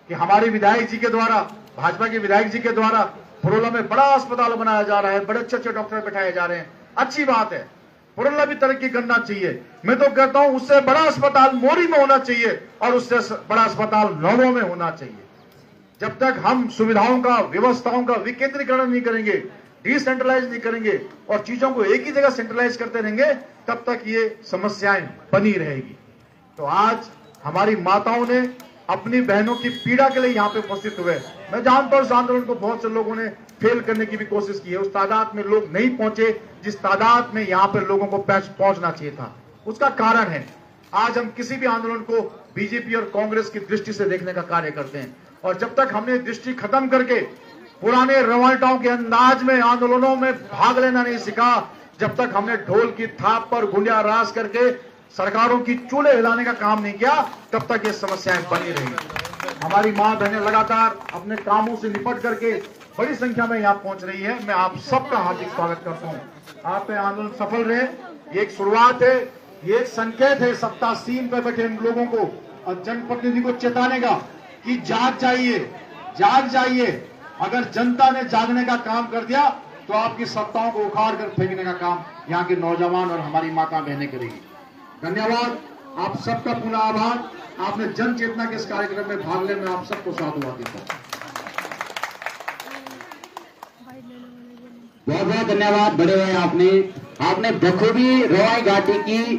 कि हमारे विधायक जी के द्वारा, भाजपा के विधायक जी के द्वारा पुरोला में बड़ा अस्पताल बनाया जा रहा है, बड़े अच्छे अच्छे डॉक्टर बैठाए जा रहे हैं, अच्छी बात है। पुरोला भी तरक्की करना चाहिए। मैं तो कहता हूं उससे बड़ा अस्पताल मोरी में होना चाहिए और उससे बड़ा अस्पताल नौगों में होना चाहिए। जब तक हम सुविधाओं का, व्यवस्थाओं का विकेंद्रीकरण नहीं करेंगे, डिसेंट्रलाइज नहीं करेंगे और चीजों को एक ही जगह सेंट्रलाइज करते रहेंगे, तब तक ये समस्याएं बनी रहेगी। तो आज हमारी माताओं ने अपनी बहनों की पीड़ा के लिए यहाँ पे उपस्थित हुए। मैं जानता हूं इस आंदोलन को बहुत से लोगों ने फेल करने की भी कोशिश की है, उस तादाद में लोग नहीं पहुंचे जिस तादाद में यहाँ पे लोगों को पहुंचना चाहिए था। उसका कारण है, आज हम किसी भी आंदोलन को बीजेपी और कांग्रेस की दृष्टि से देखने का कार्य करते हैं, और जब तक हमने दृष्टि खत्म करके पुराने रवाल्टाओं के अंदाज में आंदोलनों में भाग लेना नहीं सीखा, जब तक हमने ढोल की थाप पर गुंडिया रास करके सरकारों की चूल्हे हिलाने का काम नहीं किया, तब तक ये समस्याएं बनी रही। हमारी मां बहनें लगातार अपने कामों से निपट करके बड़ी संख्या में यहाँ पहुंच रही है। मैं आप सबका हार्दिक स्वागत करता हूँ। आप आंदोलन सफल रहे, ये एक शुरुआत है, ये एक संकेत है सत्तासीन पर बैठे हम लोगों को और जनप्रतिनिधि को चेताने का कि जाग जाइए, जाग जाइए। अगर जनता ने जागने का काम कर दिया, तो आपकी सत्ताओं को उखाड़ कर फेंकने का काम यहाँ के नौजवान और हमारी माता बहनें करेगी। धन्यवाद, आप सबका पुनः आभार। आपने जन चेतना के इस कार्यक्रम में भाग लेने में आप सबको साधुवाद देता हूं। बहुत बहुत धन्यवाद। बड़े भाई, आपने बखूबी रवाई घाटी की